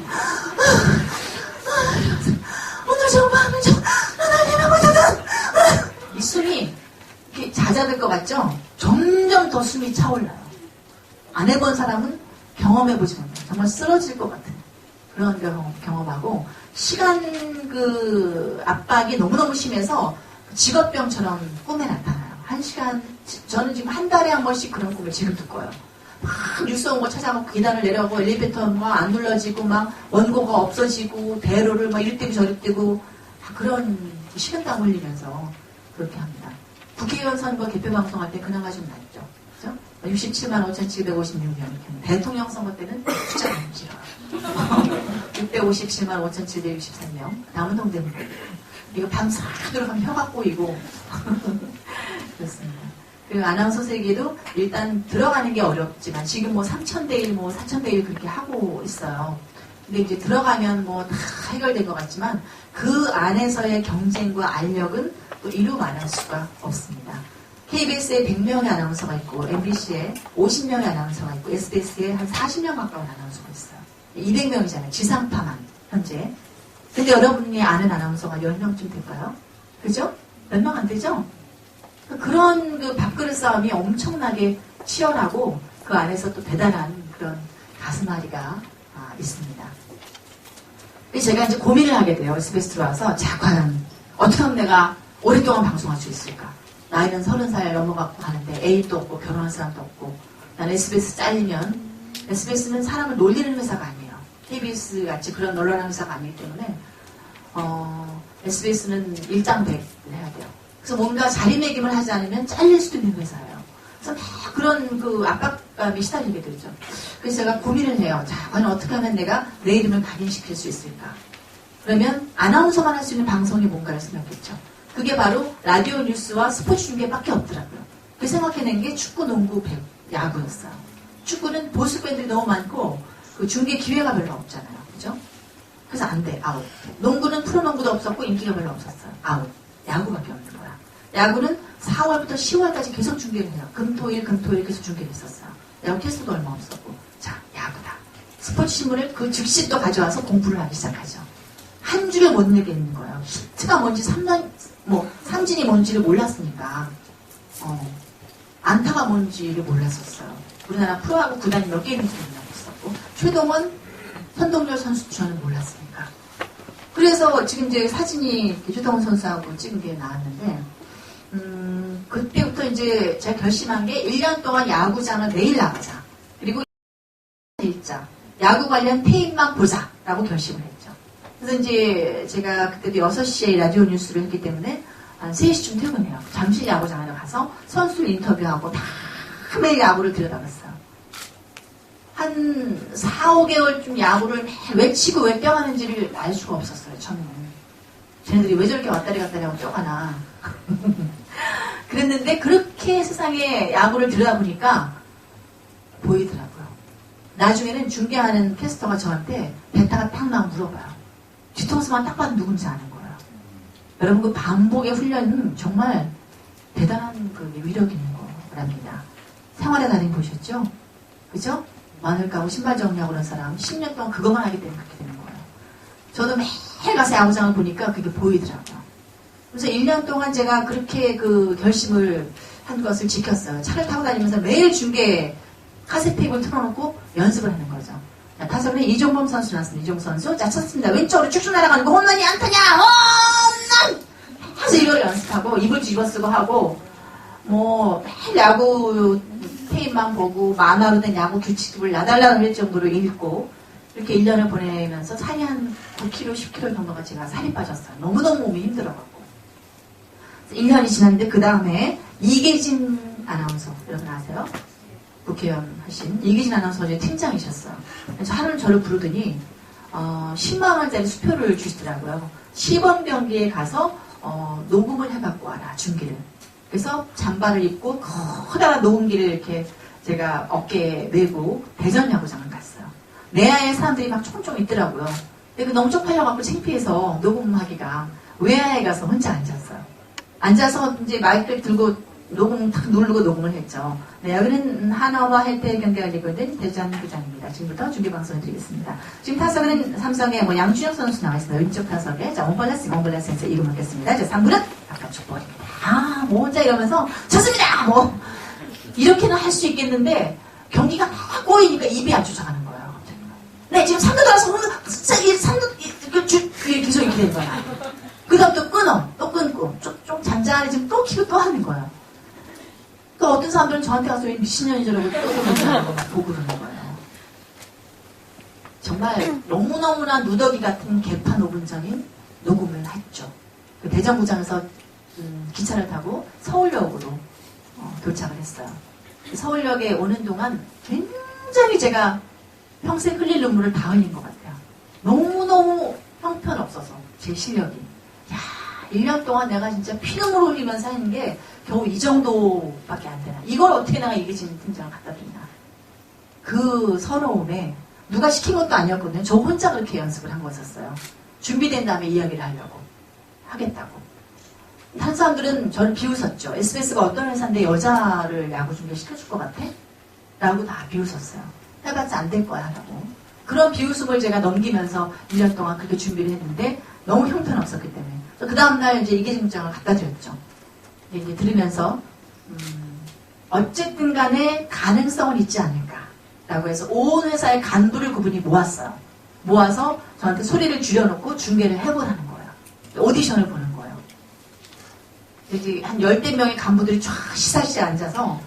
오늘 저 밤은 하나님의 모든 이 숨이 이렇게 잦아들 것 같죠? 점점 더 숨이 차올라요. 안 해본 사람은 경험해보지 못해요. 정말 쓰러질 것 같은 그런 경험하고 시간 그 압박이 너무너무 심해서 직업병처럼 꿈에 나타나요. 저는 지금 한 달에 한 번씩 그런 꿈을 지금도 꿔요. 막 뉴스 온 거 찾아가고 계단을 내려가고 엘리베이터가 안 눌러지고 막 원고가 없어지고 대로를 막 이리 뛰고 저리 뛰고 그런 식은땀 흘리면서 그렇게 합니다. 국회의원 선거 개표 방송할 때 그나마 좀 낫죠. 그죠? 67만 5,756명 이렇게. 대통령 선거 때는 숫자가 너무 길어요. 657만 5,763명. 남은 동대문. 이거 밤새 들어가면 혀가 꼬이고. 그렇습니다. 그 아나운서 세계도 일단 들어가는 게 어렵지만 지금 뭐 3,000대 1, 뭐 4,000대 1 그렇게 하고 있어요. 근데 이제 들어가면 뭐 다 해결된 것 같지만 그 안에서의 경쟁과 알력은 또 이루 말할 수가 없습니다. KBS에 100명의 아나운서가 있고 MBC에 50명의 아나운서가 있고 SBS에 한 40명 가까운 아나운서가 있어요. 200명이잖아요. 지상파만 현재. 근데 여러분이 아는 아나운서가 10명쯤 될까요? 그죠? 몇 명 안 되죠? 그런 그 밥그릇 싸움이 엄청나게 치열하고 그 안에서 또 대단한 그런 가슴앓이가 있습니다. 제가 이제 고민을 하게 돼요. SBS 들어와서 자 과연 어떻게 하면 내가 오랫동안 방송할 수 있을까? 나이는 30살 넘어가고 가는데 애인도 없고 결혼한 사람도 없고 난 SBS 잘리면 SBS는 사람을 놀리는 회사가 아니에요. KBS 같이 그런 논란한 회사가 아니기 때문에 SBS는 일장백을 해야 돼요. 그래서 뭔가 자리매김을 하지 않으면 잘릴 수도 있는 회사예요. 그래서 막 그런 그 압박감이 시달리게 되죠. 그래서 제가 고민을 해요. 자, 과연 어떻게 하면 내가 내 이름을 각인시킬 수 있을까? 그러면 아나운서만 할 수 있는 방송이 뭔가를 생각했죠. 그게 바로 라디오 뉴스와 스포츠 중계밖에 없더라고요. 그 생각해낸 게 축구, 농구, 야구였어요. 축구는 보수 팬들이 너무 많고 그 중계 기회가 별로 없잖아요. 그죠? 그래서 안 돼. 아웃. 농구는 프로농구도 없었고 인기가 별로 없었어요. 아웃. 야구밖에 없는 거야. 야구는 4월부터 10월까지 계속 중계를 해요. 금토일 계속 중계를 했었어요. 야구 캐스트도 얼마 없었고. 자, 야구다. 스포츠 신문을 그 즉시 또 가져와서 공부를 하기 시작하죠. 한 줄에 못 내겠는 거예요. 히트가 뭔지 삼진이 뭔지를 몰랐으니까. 안타가 뭔지를 몰랐었어요. 우리나라 프로하고 구단이 몇 개 있는지 몰랐었고. 최동원, 선동열 선수 저는 몰랐으니까. 그래서 지금 이제 사진이 최동원 선수하고 찍은 게 나왔는데, 그때부터 이제 제가 결심한 게 1년 동안 야구장을 매일 나가자. 그리고 읽자. 야구 관련 테이프만 보자라고 결심을 했죠. 그래서 이제 제가 그때도 6시에 라디오 뉴스를 했기 때문에 한 3시쯤 퇴근해요. 잠실 야구장에 가서 선수를 인터뷰하고 다 매일 야구를 들여다봤어요. 한 4, 5개월쯤 야구를 외치고 왜 뛰어가는지를 알 수가 없었어요, 처음에는. 쟤네들이 왜 저렇게 왔다리 갔다리 하고 뛰어가나. 그랬는데 그렇게 세상에 야구를 들여다보니까 보이더라고요. 나중에는 중계하는 캐스터가 저한테 뱉다가 딱 막 물어봐요. 뒤통수만 딱 봐도 누군지 아는 거예요. 여러분 그 반복의 훈련은 정말 대단한 그 위력이 있는 거랍니다. 생활의 달인 보셨죠? 그죠? 마늘 까고 신발 정리하고 그런 사람 10년 동안 그것만 하기 때문에 그렇게 되는 거예요. 저도 매일 가서 야구장을 보니까 그게 보이더라고요. 그래서 1년 동안 제가 그렇게 그 결심을 한 것을 지켰어요. 차를 타고 다니면서 매일 중계 카세트 테이프를 틀어놓고 연습을 하는 거죠. 자, 타석에 이종범 선수 나왔습니다. 이종범 선수. 자, 쳤습니다. 왼쪽으로 쭉쭉 날아가는 거 홈런이 안타냐? 홈런! 그래서 이걸 연습하고 입을 뒤집어 쓰고 하고 뭐 매일 야구 테이프만 보고 만화로 된 야구 규칙을 나달라는 할 정도로 읽고 이렇게 1년을 보내면서 살이 한 9kg, 10kg 정도가 제가 살이 빠졌어요. 너무너무 몸이 힘들어갖고. 1년이 지났는데 그 다음에 이계진 아나운서 여러분 아세요? 국회의원 하신 이계진 아나운서 어제 팀장이셨어요. 그래서 하루는 저를 부르더니 10만 원짜리 수표를 주시더라고요. 시범 경기에 가서 녹음을 해갖고 와라 중계를. 그래서 잠바를 입고 커다란 녹음기를 이렇게 제가 어깨에 메고 대전 야구장을 갔어요. 내야에 사람들이 막 총총 있더라고요. 근데 그 너무 쪽팔려갖고 창피해서 녹음하기가 외야에 가서 혼자 앉았어요. 앉아서 이제 마이크를 들고 녹음 탁 누르고 녹음을 했죠. 네, 여기는 하나와 헬테 경기가 열리고 있는 대전구장입니다. 지금부터 중계방송을 드리겠습니다. 지금 타석에는 삼성의 양준혁 선수 나와 있습니다. 왼쪽 타석에 자 온벌레스 선수 이름 먹겠습니다. 자 3구는 바깥쪽 볼입니다. 뭐 혼자 이러면서 쳤습니다. 뭐 이렇게는 할 수 있겠는데 경기가 막 꼬이니까 입이 안 쫓아가는 거예요. 네 지금 3루 들어서 홈런 3루 계속 이렇게 된 거야. 그 다음 또 끊어. 또 끊고. 좀 잔잔해지면 또 키고 또 하는 거예요. 그 어떤 사람들은 저한테 가서 왜 미친년이 저러고 또 그러는 거 보고 그러는 거예요. 정말 너무너무나 누더기 같은 개판 5분적인 녹음을 했죠. 그 대전구장에서 기차를 타고 서울역으로 도착을 했어요. 서울역에 오는 동안 굉장히 제가 평생 흘릴 눈물을 다 흘린 것 같아요. 너무너무 형편없어서 제 실력이. 야, 1년 동안 내가 진짜 피눈물 흘리면서 하는 게 겨우 이 정도밖에 안 되나. 이걸 어떻게 내가 이기진 팀장을 갖다 드리나. 그 서러움에 누가 시킨 것도 아니었거든요. 저 혼자 그렇게 연습을 한 거였어요. 준비된 다음에 이야기를 하려고. 하겠다고. 다른 사람들은 저를 비웃었죠. SBS가 어떤 회사인데 여자를 야구 중계 시켜줄 것 같아? 라고 다 비웃었어요. 해봤자 안 될 거야 라고. 그런 비웃음을 제가 넘기면서 1년 동안 그렇게 준비를 했는데 너무 형편없었기 때문에. 그 다음날 이제 이계진 국장을 갖다 드렸죠. 이제 들으면서 어쨌든 간에 가능성은 있지 않을까라고 해서 온 회사의 간부를 그분이 모았어요. 모아서 저한테 소리를 줄여놓고 중계를 해보라는 거예요. 오디션을 보는 거예요. 이제 한 10대 명의 간부들이 쫙 시사시에 앉아서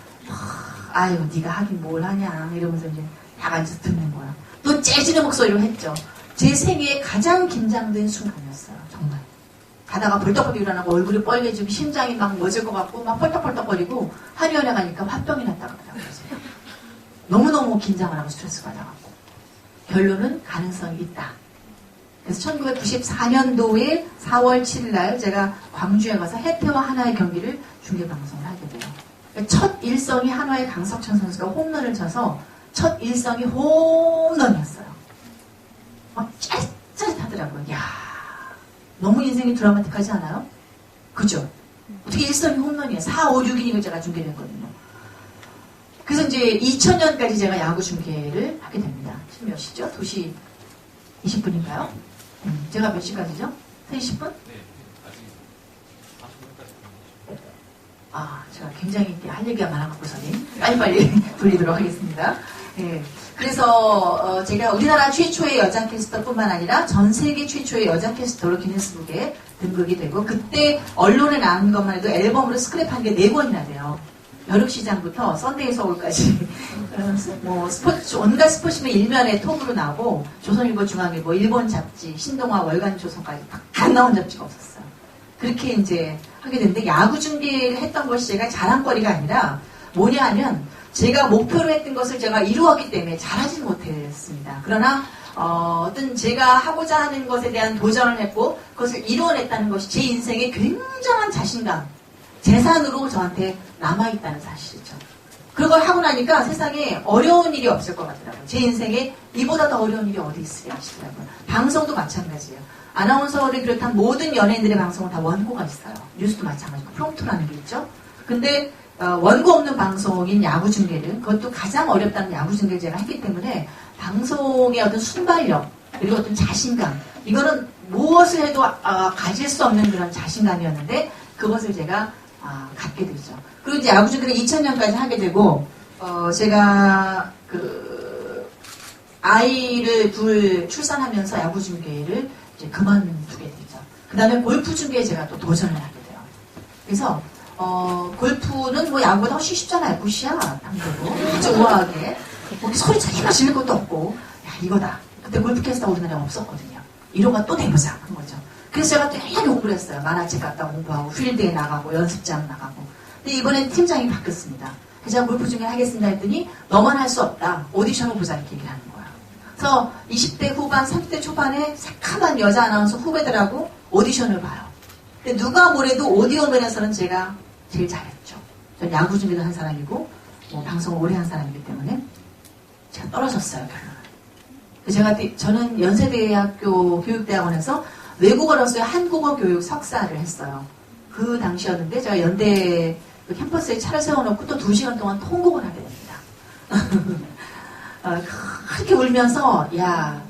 아유 네가 하긴 뭘 하냐 이러면서 이제 다 앉아서 듣는 거예요. 또 째지는 목소리로 했죠. 제 생애에 가장 긴장된 순간이었어요. 정말. 가다가 벌떡벌떡 일어나고 얼굴이 빨개지고 심장이 막 멎을 것 같고 막 펄떡펄떡거리고 한의원에 가니까 화병이 났다고 하더라고요. 너무너무 긴장을 하고 스트레스 받아갖고. 결론은 가능성이 있다. 그래서 1994년도에 4월 7일 날 제가 광주에 가서 해태와 한화의 경기를 중계방송을 하게 돼요. 첫 일성이 한화의 강석천 선수가 홈런을 쳐서 첫 일성이 홈런이었어요. 막 짜릿짜릿하더라고요. 이야, 너무 인생이 드라마틱하지 않아요? 그죠? 어떻게 일성이 홈런이에요? 4, 5, 6이닝을 제가 중계를 했거든요. 그래서 이제 2000년까지 제가 야구 중계를 하게 됩니다. 지금 몇 시죠? 2시 20분인가요? 제가 몇 시까지죠? 3시 10분? 네, 아직 40분까지. 제가 굉장히 할 얘기가 많아갖고서는 빨리빨리 돌리도록 하겠습니다. 네. 그래서 제가 우리나라 최초의 여자 캐스터뿐만 아니라 전 세계 최초의 여자 캐스터로 기네스북에 등극이 되고 그때 언론에 나온 것만 해도 앨범으로 스크랩한 게 4권이나 돼요. 벼룩시장부터 썬데이 서울까지 뭐 스포츠 온갖 스포츠면 일면에 톱으로 나오고 조선일보 중앙일보 일본 잡지 신동아 월간 조선까지 안 나온 잡지가 없었어요. 그렇게 이제 하게 됐는데 야구 중계를 했던 것이 제가 자랑거리가 아니라 뭐냐 하면 제가 목표로 했던 것을 제가 이루었기 때문에 잘하지는 못했습니다. 그러나 어떤 제가 하고자 하는 것에 대한 도전을 했고 그것을 이루어냈다는 것이 제 인생의 굉장한 자신감, 재산으로 저한테 남아있다는 사실이죠. 그걸 하고 나니까 세상에 어려운 일이 없을 것 같더라고요. 제 인생에 이보다 더 어려운 일이 어디 있으려 하시더라고요. 방송도 마찬가지예요. 아나운서를 비롯한 모든 연예인들의 방송은 다 원고가 있어요. 뉴스도 마찬가지고 프롬프트라는 게 있죠. 근데 원고 없는 방송인 야구 중계를, 그것도 가장 어렵다는 야구 중계를 제가 했기 때문에 방송의 어떤 순발력 그리고 어떤 자신감, 이거는 무엇을 해도 가질 수 없는 그런 자신감이었는데 그것을 제가 갖게 되죠. 그리고 이제 야구 중계를 2000년까지 하게 되고 제가 아이를 둘 출산하면서 야구 중계를 이제 그만두게 되죠. 그 다음에 골프 중계에 제가 또 도전을 하게 돼요. 그래서 골프는 뭐 야구보다 훨씬 쉽잖아요. 굿이야, 당대로. 아주 우아하게. 거기 소리 자기가 지를 것도 없고, 야, 이거다. 그때 골프캐스터가 우리나라에 없었거든요. 이런가 또 내보자, 한 거죠. 그래서 제가 되게 공부를 했어요. 만화책 갔다 공부하고, 필드에 나가고, 연습장 나가고. 근데 이번엔 팀장이 바뀌었습니다. 그래서 제가 골프 중계 하겠습니다 했더니, 너만 할 수 없다. 오디션을 보자, 이렇게 얘기를 하는 거예요. 그래서 20대 후반, 30대 초반에 새카만 여자 아나운서 후배들하고 오디션을 봐요. 근데 누가 뭐래도 오디오면에서는 제가 제일 잘했죠. 전 야구 중계도 한 사람이고 뭐 방송을 오래 한 사람이기 때문에 제가 떨어졌어요. 결론은. 저는 연세대학교 교육대학원에서 외국어로서의 한국어 교육 석사를 했어요. 그 당시였는데 제가 연대 캠퍼스에 차를 세워놓고 또 2시간 동안 통곡을 하게 됩니다. 그렇게 울면서 야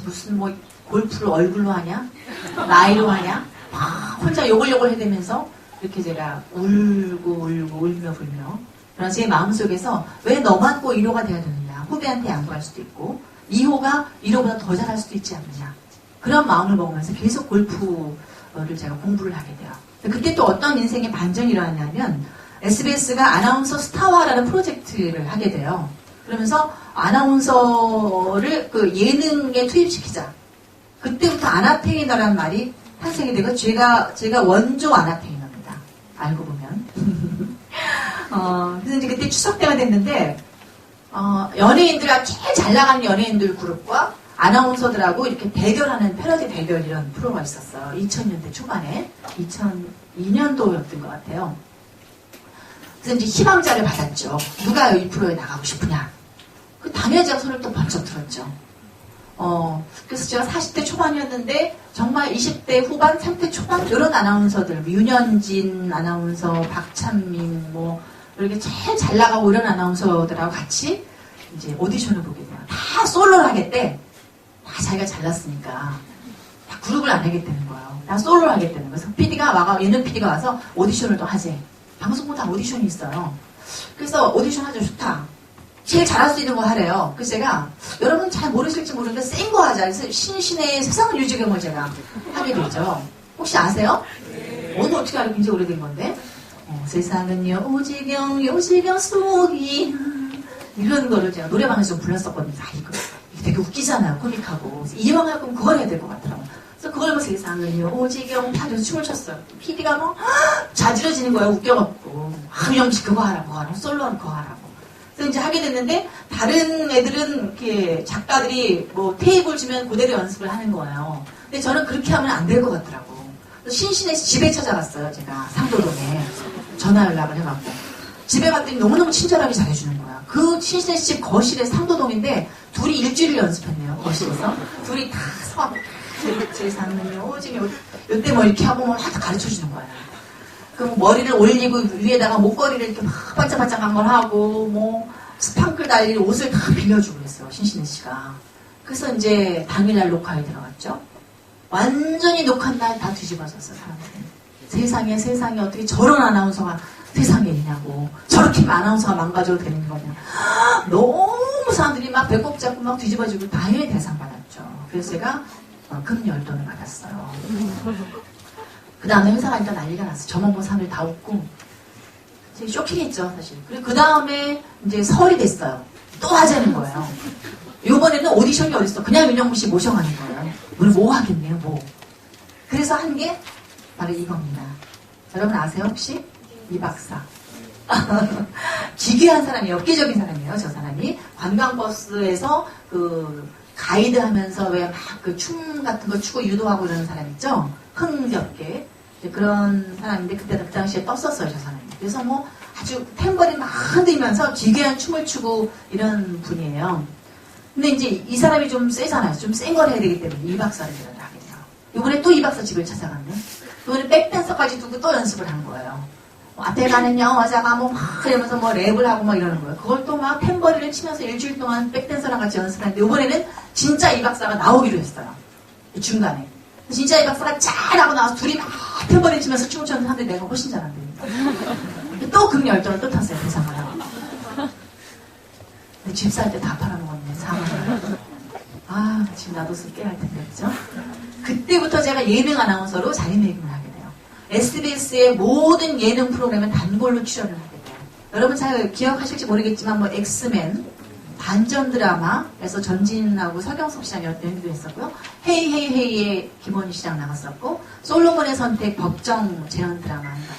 무슨 뭐 골프를 얼굴로 하냐? 나이로 하냐? 막 혼자 요글요글 해대면서 이렇게 제가 울고 울며 불며 그러나 제 마음속에서 왜 너만 꼭 1호가 돼야 되느냐, 후배한테 양보할 수도 있고 2호가 1호보다 더 잘할 수도 있지 않느냐, 그런 마음을 먹으면서 계속 골프를 제가 공부를 하게 돼요. 그때 또 어떤 인생의 반전이 일어났냐면 SBS가 아나운서 스타화라는 프로젝트를 하게 돼요. 그러면서 아나운서를 예능에 투입시키자. 그때부터 아나테이너라는 말이 탄생이 되고 제가 원조 아나테이너입니다. 알고 보면. 그래서 이제 그때 추석 때가 됐는데 연예인들, 제일 잘 나가는 연예인들 그룹과 아나운서들하고 이렇게 대결하는 패러디 대결 이런 프로가 있었어요. 2000년대 초반에 2002년도였던 것 같아요. 그래서 이제 희망자를 받았죠. 누가 이 프로에 나가고 싶으냐. 당연히 제가 손을 또 번쩍 들었죠. 그래서 제가 40대 초반이었는데 정말 20대 후반, 30대 초반 이런 아나운서들, 윤현진 아나운서, 박찬민 뭐 이렇게 제일 잘 나가고 이런 아나운서들하고 같이 이제 오디션을 보게 돼요. 다 솔로를 하겠대. 다 자기가 잘났으니까 다 그룹을 안 하겠다는 거예요. 다 솔로를 하겠다는 거예요. 그래서 예능 PD가 와서 오디션을 또 하재. 방송보다 오디션이 있어요. 그래서 오디션 하죠. 좋다. 제일 잘할 수 있는 거 하래요. 그래서 제가 여러분 잘 모르실지 모르는데 센 거 하자. 그래서 신신의 세상을 유지경을 제가 하게 되죠. 혹시 아세요? 오늘 어떻게 알고 굉장히 오래된 건데 세상은 요지경 속이 이런 거를 제가 노래방에서 불렀었거든요. 이거 되게 웃기잖아요. 코믹하고. 이왕 할 거면 그걸 해야 될 것 같더라고요. 그래서 그걸 뭐 세상은 요지경 하면서 춤을 췄어요. PD가 뭐 자지러지는 거예요. 웃겨갖고. 영씨 그거 하라고 솔로는 그거 하라고. 그래서 이제 하게 됐는데 다른 애들은 이렇게 작가들이 뭐 테이블 주면 그대로 연습을 하는 거예요. 근데 저는 그렇게 하면 안 될 것 같더라고. 그래서 신신의 집에 찾아갔어요. 제가 상도동에 전화 연락을 해갖고 집에 갔더니 너무너무 친절하게 잘해주는 거야. 그 신신의 집 거실에 상도동인데 둘이 일주일을 연습했네요. 거실에서 둘이 다 서고 세상은 오지게 이때 뭐 이렇게 하고 뭐 하다 가르쳐주는 거야. 그 머리를 올리고 위에다가 목걸이를 이렇게 막 반짝반짝한 걸 하고 뭐 스판클 달린 옷을 다 빌려주고 그랬어요. 신신혜 씨가. 그래서 이제 당일날 녹화에 들어갔죠. 완전히 녹화한 날 다 뒤집어졌어요. 사람들이. 세상에 어떻게 저런 아나운서가 세상에 있냐고. 저렇게만 아나운서가 망가져도 되는 거냐. 너무 사람들이 막 배꼽 잡고 막 뒤집어지고 당연히 대상 받았죠. 그래서 제가 금열돈을 받았어요. 그 다음에 회사 가니까 난리가 났어. 저만 본 사람들이 다 웃고. 되게 쇼킹했죠, 사실. 그리고 그 다음에 이제 설이 됐어요. 또 하자는 거예요. 요번에는 오디션이 어딨어. 그냥 윤영무 씨 모셔가는 거예요. 오늘 뭐 하겠네요, 뭐. 그래서 한 게 바로 이겁니다. 여러분 아세요, 혹시? 이 박사. 기괴한 사람이 엽기적인 사람이에요. 저 사람이 관광버스에서 그 가이드 하면서 왜 막 그 춤 같은 거 추고 유도하고 이러는 사람 있죠. 흥겹게 그런 사람인데 그때는 그 당시에 떴었어요. 저 사람이. 그래서 뭐 아주 탬버린 막 흔들면서 기괴한 춤을 추고 이런 분이에요. 근데 이제 이 사람이 좀 세잖아요. 좀 센 걸 해야 되기 때문에 이 박사를 하게 돼요. 이번에 또 이 박사 집을 찾아갔네. 이번에 백댄서까지 두고 또 연습을 한 거예요. 앞에 가는 여자가 뭐 막 이러면서 뭐 랩을 하고 막 이러는 거예요. 그걸 또 막 탬버리를 치면서 일주일 동안 백댄서랑 같이 연습했는데 이번에는 진짜 이 박사가 나오기로 했어요. 중간에. 진짜 이 박사가 잘하고 나와서 둘이 막 탬버리 치면서 춤을 췄는데 사람들이 내가 훨씬 잘한다니까. 또 극열전을 또 탔어요. 그 상황을. 집 살 때 다 팔아먹었네. 상황을. 아, 지금 나도 쓸 깨야 할 텐데, 그죠? 그때부터 제가 예능 아나운서로 자리매김을 하게 돼요. SBS의 모든 예능 프로그램에 단골로 출연을 하게 돼요. 여러분 잘 기억하실지 모르겠지만 뭐 엑스맨, 반전 드라마에서 전진하고 서경석 씨랑 연기도 했었고요. 헤이 헤이 헤이에 김원희 씨랑 나갔었고 솔로몬의 선택 법정 재현 드라마 한 거.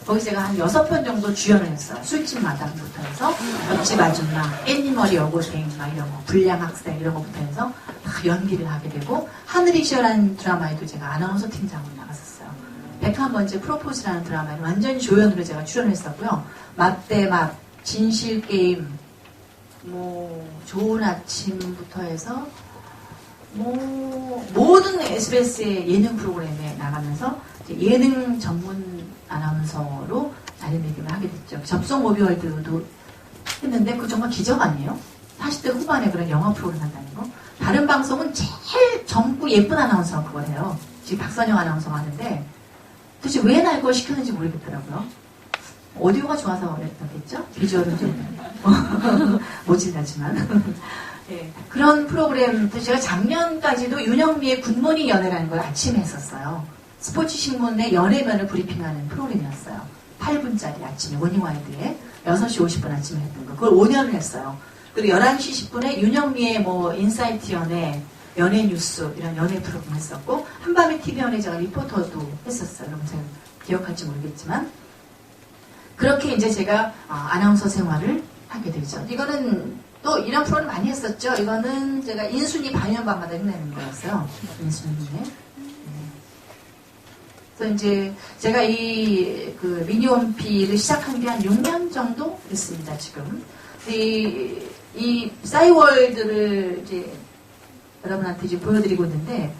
거기 제가 한 6편 정도 주연을 했어요. 술집 마담부터 해서 옆집 아줌마, 깻잎머리 여고생 막 이런 거, 불량 학생 이런 거부터 해서 다 연기를 하게 되고 하늘이 시원한 드라마에도 제가 아나운서 팀장으로 나갔었어요. 101번째 프로포즈라는 드라마에 완전히 조연으로 제가 출연했었고요. 맛대맛, 진실게임, 뭐 좋은 아침부터 해서 뭐 모든 SBS의 예능 프로그램에 나가면서 예능 전문 아나운서로 자리매김을 하게 됐죠. 접속 모비월드도 했는데 그거 정말 기적 아니에요? 40대 후반에 그런 영화 프로그램 한다는 거. 다른 방송은 제일 젊고 예쁜 아나운서가 그걸 해요. 지금 박선영 아나운서가 하는데 도대체 왜 날 그걸 시켰는지 모르겠더라고요. 오디오가 좋아서 그랬겠죠? 비주얼은 좀 모질하지만 네, 그런 프로그램 제가 작년까지도 윤영미의 굿모닝 연애라는 걸 아침에 했었어요. 스포츠 신문의 연예면을 브리핑하는 프로그램이었어요. 8분짜리 아침에 모닝와이드에 6시 50분 아침에 했던 거. 그걸 5년을 했어요. 그리고 11시 10분에 윤영미의 뭐 인사이트 연애, 연예 뉴스 이런 연예 프로그램 했었고 한밤의 TV 연예 제가 리포터도 했었어요. 여러분 잘 기억할지 모르겠지만 그렇게 이제 제가 아나운서 생활을 하게 되죠. 이거는 또 이런 프로그램 많이 했었죠. 이거는 제가 인순이 반년반마다 힘내는 거였어요. 인순이의. 그래서 이제 제가 이 그 미니홈피를 시작한 게 한 6년 정도 됐습니다, 지금. 이 싸이월드를 이제 여러분한테 이제 보여드리고 있는데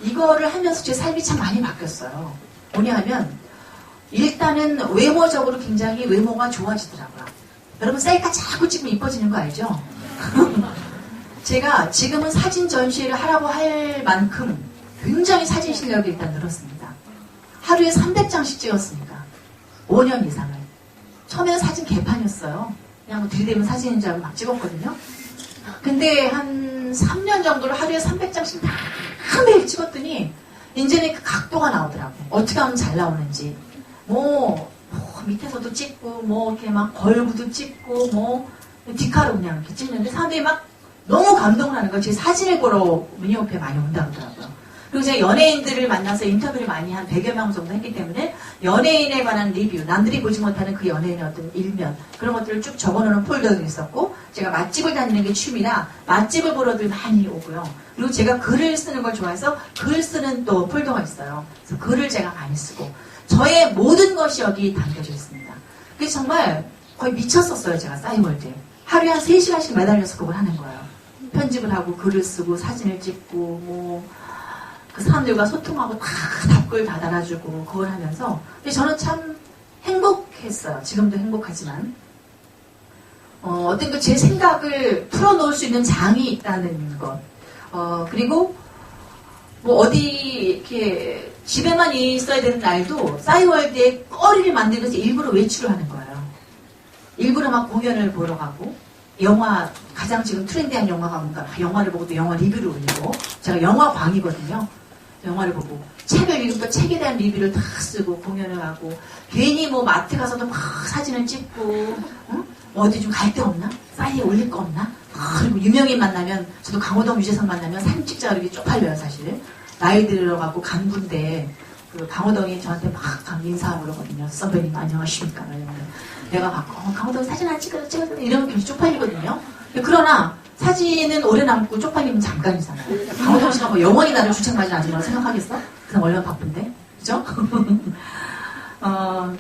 이거를 하면서 제 삶이 참 많이 바뀌었어요. 뭐냐 하면 일단은 외모적으로 굉장히 외모가 좋아지더라고요. 여러분 셀카 자꾸 찍으면 이뻐지는 거 알죠? 제가 지금은 사진 전시회를 하라고 할 만큼 굉장히 사진 실력이 일단 늘었습니다. 하루에 300장씩 찍었으니까 5년 이상을. 처음에는 사진 개판이었어요. 그냥 뭐 들이대면 사진인 줄 알고 막 찍었거든요. 근데 한 3년 정도를 하루에 300장씩 매일 찍었더니 이제는 그 각도가 나오더라고요. 어떻게 하면 잘 나오는지. 뭐 밑에서도 찍고 뭐 이렇게 막 걸구도 찍고 뭐 디카로 그냥 이렇게 찍는데 사람들이 막 너무 감동을 하는 거예요. 제 사진을 보러 미니홈피에 많이 온다고 하더라고요. 그리고 제가 연예인들을 만나서 인터뷰를 많이 한 100여 명 정도 했기 때문에 연예인에 관한 리뷰, 남들이 보지 못하는 그 연예인의 어떤 일면 그런 것들을 쭉 적어놓는 폴더도 있었고 제가 맛집을 다니는 게 취미라 맛집을 보러들 많이 오고요. 그리고 제가 글을 쓰는 걸 좋아해서 글 쓰는 또 폴더가 있어요. 그래서 글을 제가 많이 쓰고 저의 모든 것이 여기 담겨져 있습니다. 그래서 정말 거의 미쳤었어요. 제가 싸이월드에. 하루에 한 3시간씩 매달려서 그걸 하는 거예요. 편집을 하고 글을 쓰고 사진을 찍고 뭐 그 사람들과 소통하고 다 답글 다 달아주고 그걸 하면서 근데 저는 참 행복했어요. 지금도 행복하지만 어떤 그 제 생각을 풀어놓을 수 있는 장이 있다는 것 그리고 뭐 어디 이렇게 집에만 있어야 되는 날도 싸이월드에 거리를 만들면서 일부러 외출을 하는 거예요. 일부러 막 공연을 보러 가고 영화 가장 지금 트렌디한 영화가 뭔가 영화를 보고 또 영화 리뷰를 올리고 제가 영화광이거든요. 영화를 보고 책을 읽으면 또 책에 대한 리뷰를 다 쓰고 공연을 하고 괜히 뭐 마트 가서도 막 사진을 찍고 응? 뭐 어디 좀 갈 데 없나? 사이에 올릴 거 없나? 그리고 유명인 만나면 저도 강호동 유재석 만나면 사진 찍자 그러기 쪽팔려요 사실. 나이 들어가고 간부인데 그 강호동이 저한테 막 인사하고 그러거든요. 선배님 안녕하십니까? 이러면 내가 막 강호동 사진 안 찍어줘 이러면 계속 쪽팔리거든요. 그러나 사진은 오래 남고 쪽팔리면 잠깐이잖아요. 강호동 씨가 뭐 영원히 나를 주책맞은 아줌마라고 생각하겠어? 그냥 얼마나 바쁜데? 그죠?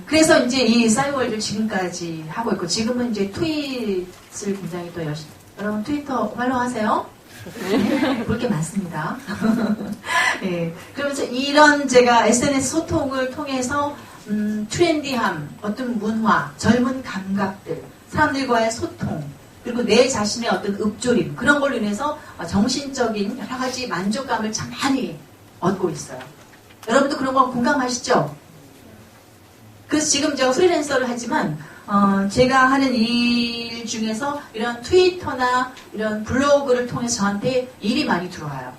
그래서 이제 이 싸이월드 지금까지 하고 있고, 지금은 이제 트윗을 굉장히 또 열심히, 여러분 트위터 팔로우 하세요? 네, 볼 게 많습니다. 네, 그러면서 이런 제가 SNS 소통을 통해서, 트렌디함, 어떤 문화, 젊은 감각들, 사람들과의 소통, 그리고 내 자신의 어떤 읊조림, 그런 걸로 인해서 정신적인 여러 가지 만족감을 참 많이 얻고 있어요. 여러분도 그런 거 공감하시죠? 그래서 지금 제가 프리랜서를 하지만 제가 하는 일 중에서 이런 트위터나 이런 블로그를 통해서 저한테 일이 많이 들어와요.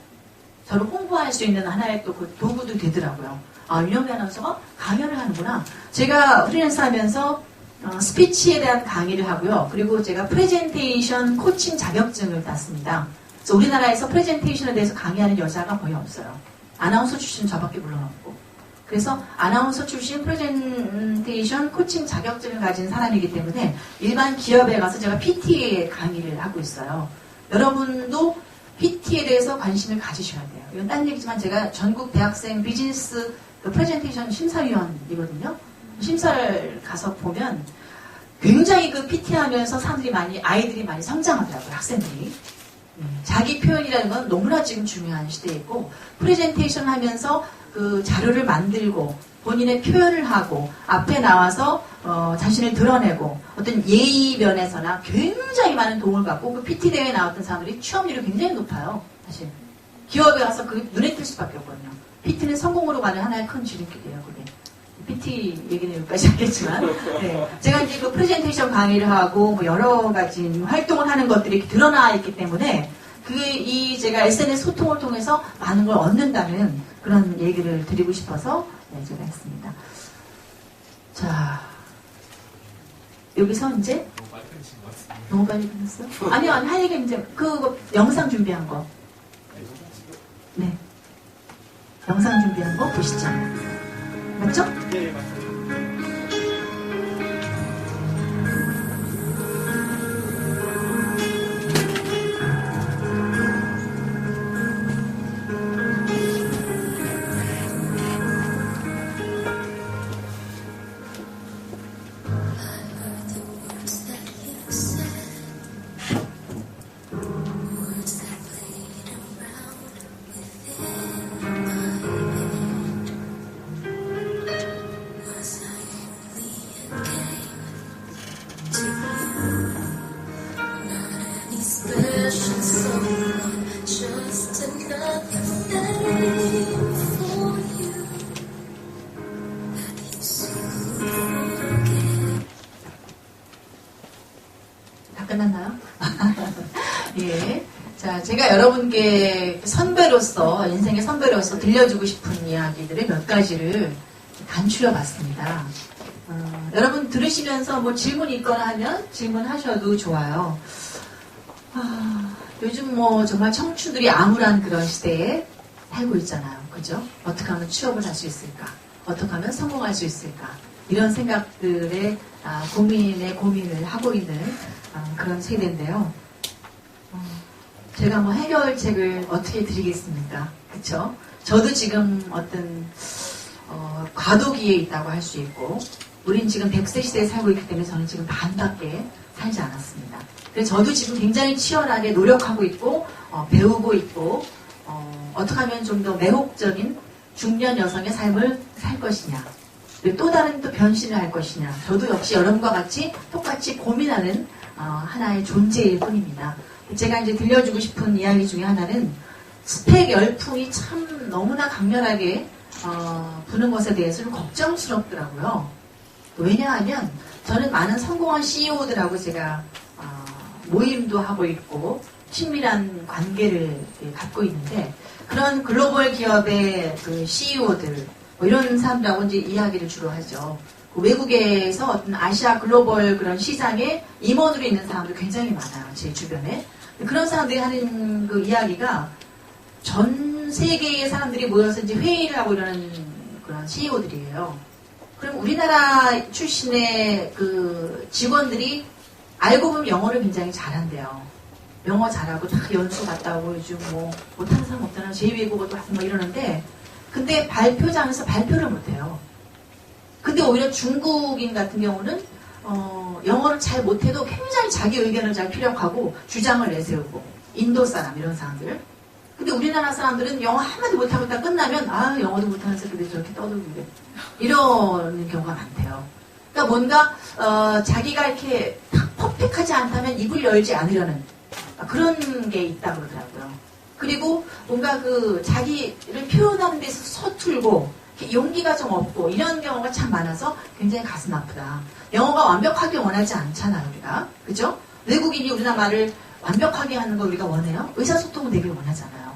저를 홍보할 수 있는 하나의 또 그 도구도 되더라고요. 아, 윤영미 아나운서가 강연을 하는구나. 제가 프리랜서 하면서 스피치에 대한 강의를 하고요. 그리고 제가 프레젠테이션 코칭 자격증을 땄습니다. 그래서 우리나라에서 프레젠테이션에 대해서 강의하는 여자가 거의 없어요. 아나운서 출신 저밖에 물론 없고. 그래서 아나운서 출신 프레젠테이션 코칭 자격증을 가진 사람이기 때문에 일반 기업에 가서 제가 PT의 강의를 하고 있어요. 여러분도 PT에 대해서 관심을 가지셔야 돼요. 이건 딴 얘기지만 제가 전국 대학생 비즈니스 프레젠테이션 심사위원이거든요. 심사를 가서 보면 굉장히 그 PT 하면서 아이들이 많이 성장하더라고요, 학생들이. 자기 표현이라는 건 너무나 지금 중요한 시대에 있고, 프레젠테이션 하면서 그 자료를 만들고, 본인의 표현을 하고, 앞에 나와서, 자신을 드러내고, 어떤 예의 면에서나 굉장히 많은 도움을 받고, 그 PT 대회에 나왔던 사람들이 취업률이 굉장히 높아요, 사실. 기업에 가서 그게 눈에 띌 수밖에 없거든요. PT는 성공으로 가는 하나의 큰 지름길이에요, 그게. PT 얘기는 여기까지 하겠지만, 네. 제가 이제 그 프레젠테이션 강의를 하고, 뭐 여러 가지 활동을 하는 것들이 이렇게 드러나 있기 때문에, 제가 SNS 소통을 통해서 많은 걸 얻는다는 그런 얘기를 드리고 싶어서, 네, 제가 했습니다. 자, 여기서 이제, 너무 빨리 끝났어? 아니요, 할 얘기 이제, 그거, 영상 준비한 거. 네. 영상 준비한 거 보시죠. 맞죠? 네, 맞습니다. 다 끝났나요? 예. 자, 제가 여러분께 선배로서, 인생의 선배로서 들려주고 싶은 이야기들을 몇 가지를 간추려 봤습니다. 여러분 들으시면서 뭐 질문이 있거나 하면 질문하셔도 좋아요. 요즘 뭐 정말 청춘들이 암울한 그런 시대에 살고 있잖아요. 그죠? 어떻게 하면 취업을 할 수 있을까? 어떻게 하면 성공할 수 있을까? 이런 생각들에 고민을 하고 있는 그런 세대인데요. 제가 뭐 해결책을 어떻게 드리겠습니까? 그쵸? 저도 지금 어떤 과도기에 있다고 할 수 있고, 우린 지금 100세 시대에 살고 있기 때문에 저는 지금 반밖에 살지 않았습니다. 그래서 저도 지금 굉장히 치열하게 노력하고 있고, 배우고 있고, 어떻게 하면 좀 더 매혹적인 중년 여성의 삶을 살 것이냐, 또 다른 또 변신을 할 것이냐, 저도 역시 여러분과 같이 똑같이 고민하는 하나의 존재일 뿐입니다. 제가 이제 들려주고 싶은 이야기 중에 하나는 스펙 열풍이 참 너무나 강렬하게 부는 것에 대해서 좀 걱정스럽더라고요. 왜냐하면 저는 많은 성공한 CEO들하고 제가 모임도 하고 있고 친밀한 관계를 갖고 있는데, 그런 글로벌 기업의 그 CEO들 뭐 이런 사람들하고 이제 이야기를 주로 하죠. 그 외국에서 어떤 아시아 글로벌 그런 시장에 임원으로 있는 사람들 굉장히 많아요, 제 주변에. 그런 사람들이 하는 그 이야기가 전 세계의 사람들이 모여서 이제 회의를 하고 이러는 그런 CEO들이에요. 그럼 우리나라 출신의 그 직원들이 알고 보면 영어를 굉장히 잘한대요. 영어 잘하고 다 연수 갔다 오고 요즘 뭐 못하는 사람 없잖아요. 제2외국어도 하고 뭐 이러는데 근데 발표장에서 발표를 못해요. 근데 오히려 중국인 같은 경우는 영어를 잘 못해도 굉장히 자기 의견을 잘 피력하고 주장을 내세우고 인도 사람 이런 사람들. 근데 우리나라 사람들은 영어 한마디 못하고 딱 끝나면 아 영어도 못하는 새끼들이 저렇게 떠들고 이런 경우가 많대요. 그러니까 뭔가 자기가 이렇게 딱 퍼펙트하지 않다면 입을 열지 않으려는 그런 게 있다고 그러더라고요. 그리고 뭔가 그 자기를 표현하는 데서 서툴고 용기가 좀 없고 이런 경우가 참 많아서 굉장히 가슴 아프다. 영어가 완벽하게 원하지 않잖아요, 우리가. 그죠? 외국인이 우리나라 말을 완벽하게 하는 걸 우리가 원해요? 의사소통은 되게 원하잖아요.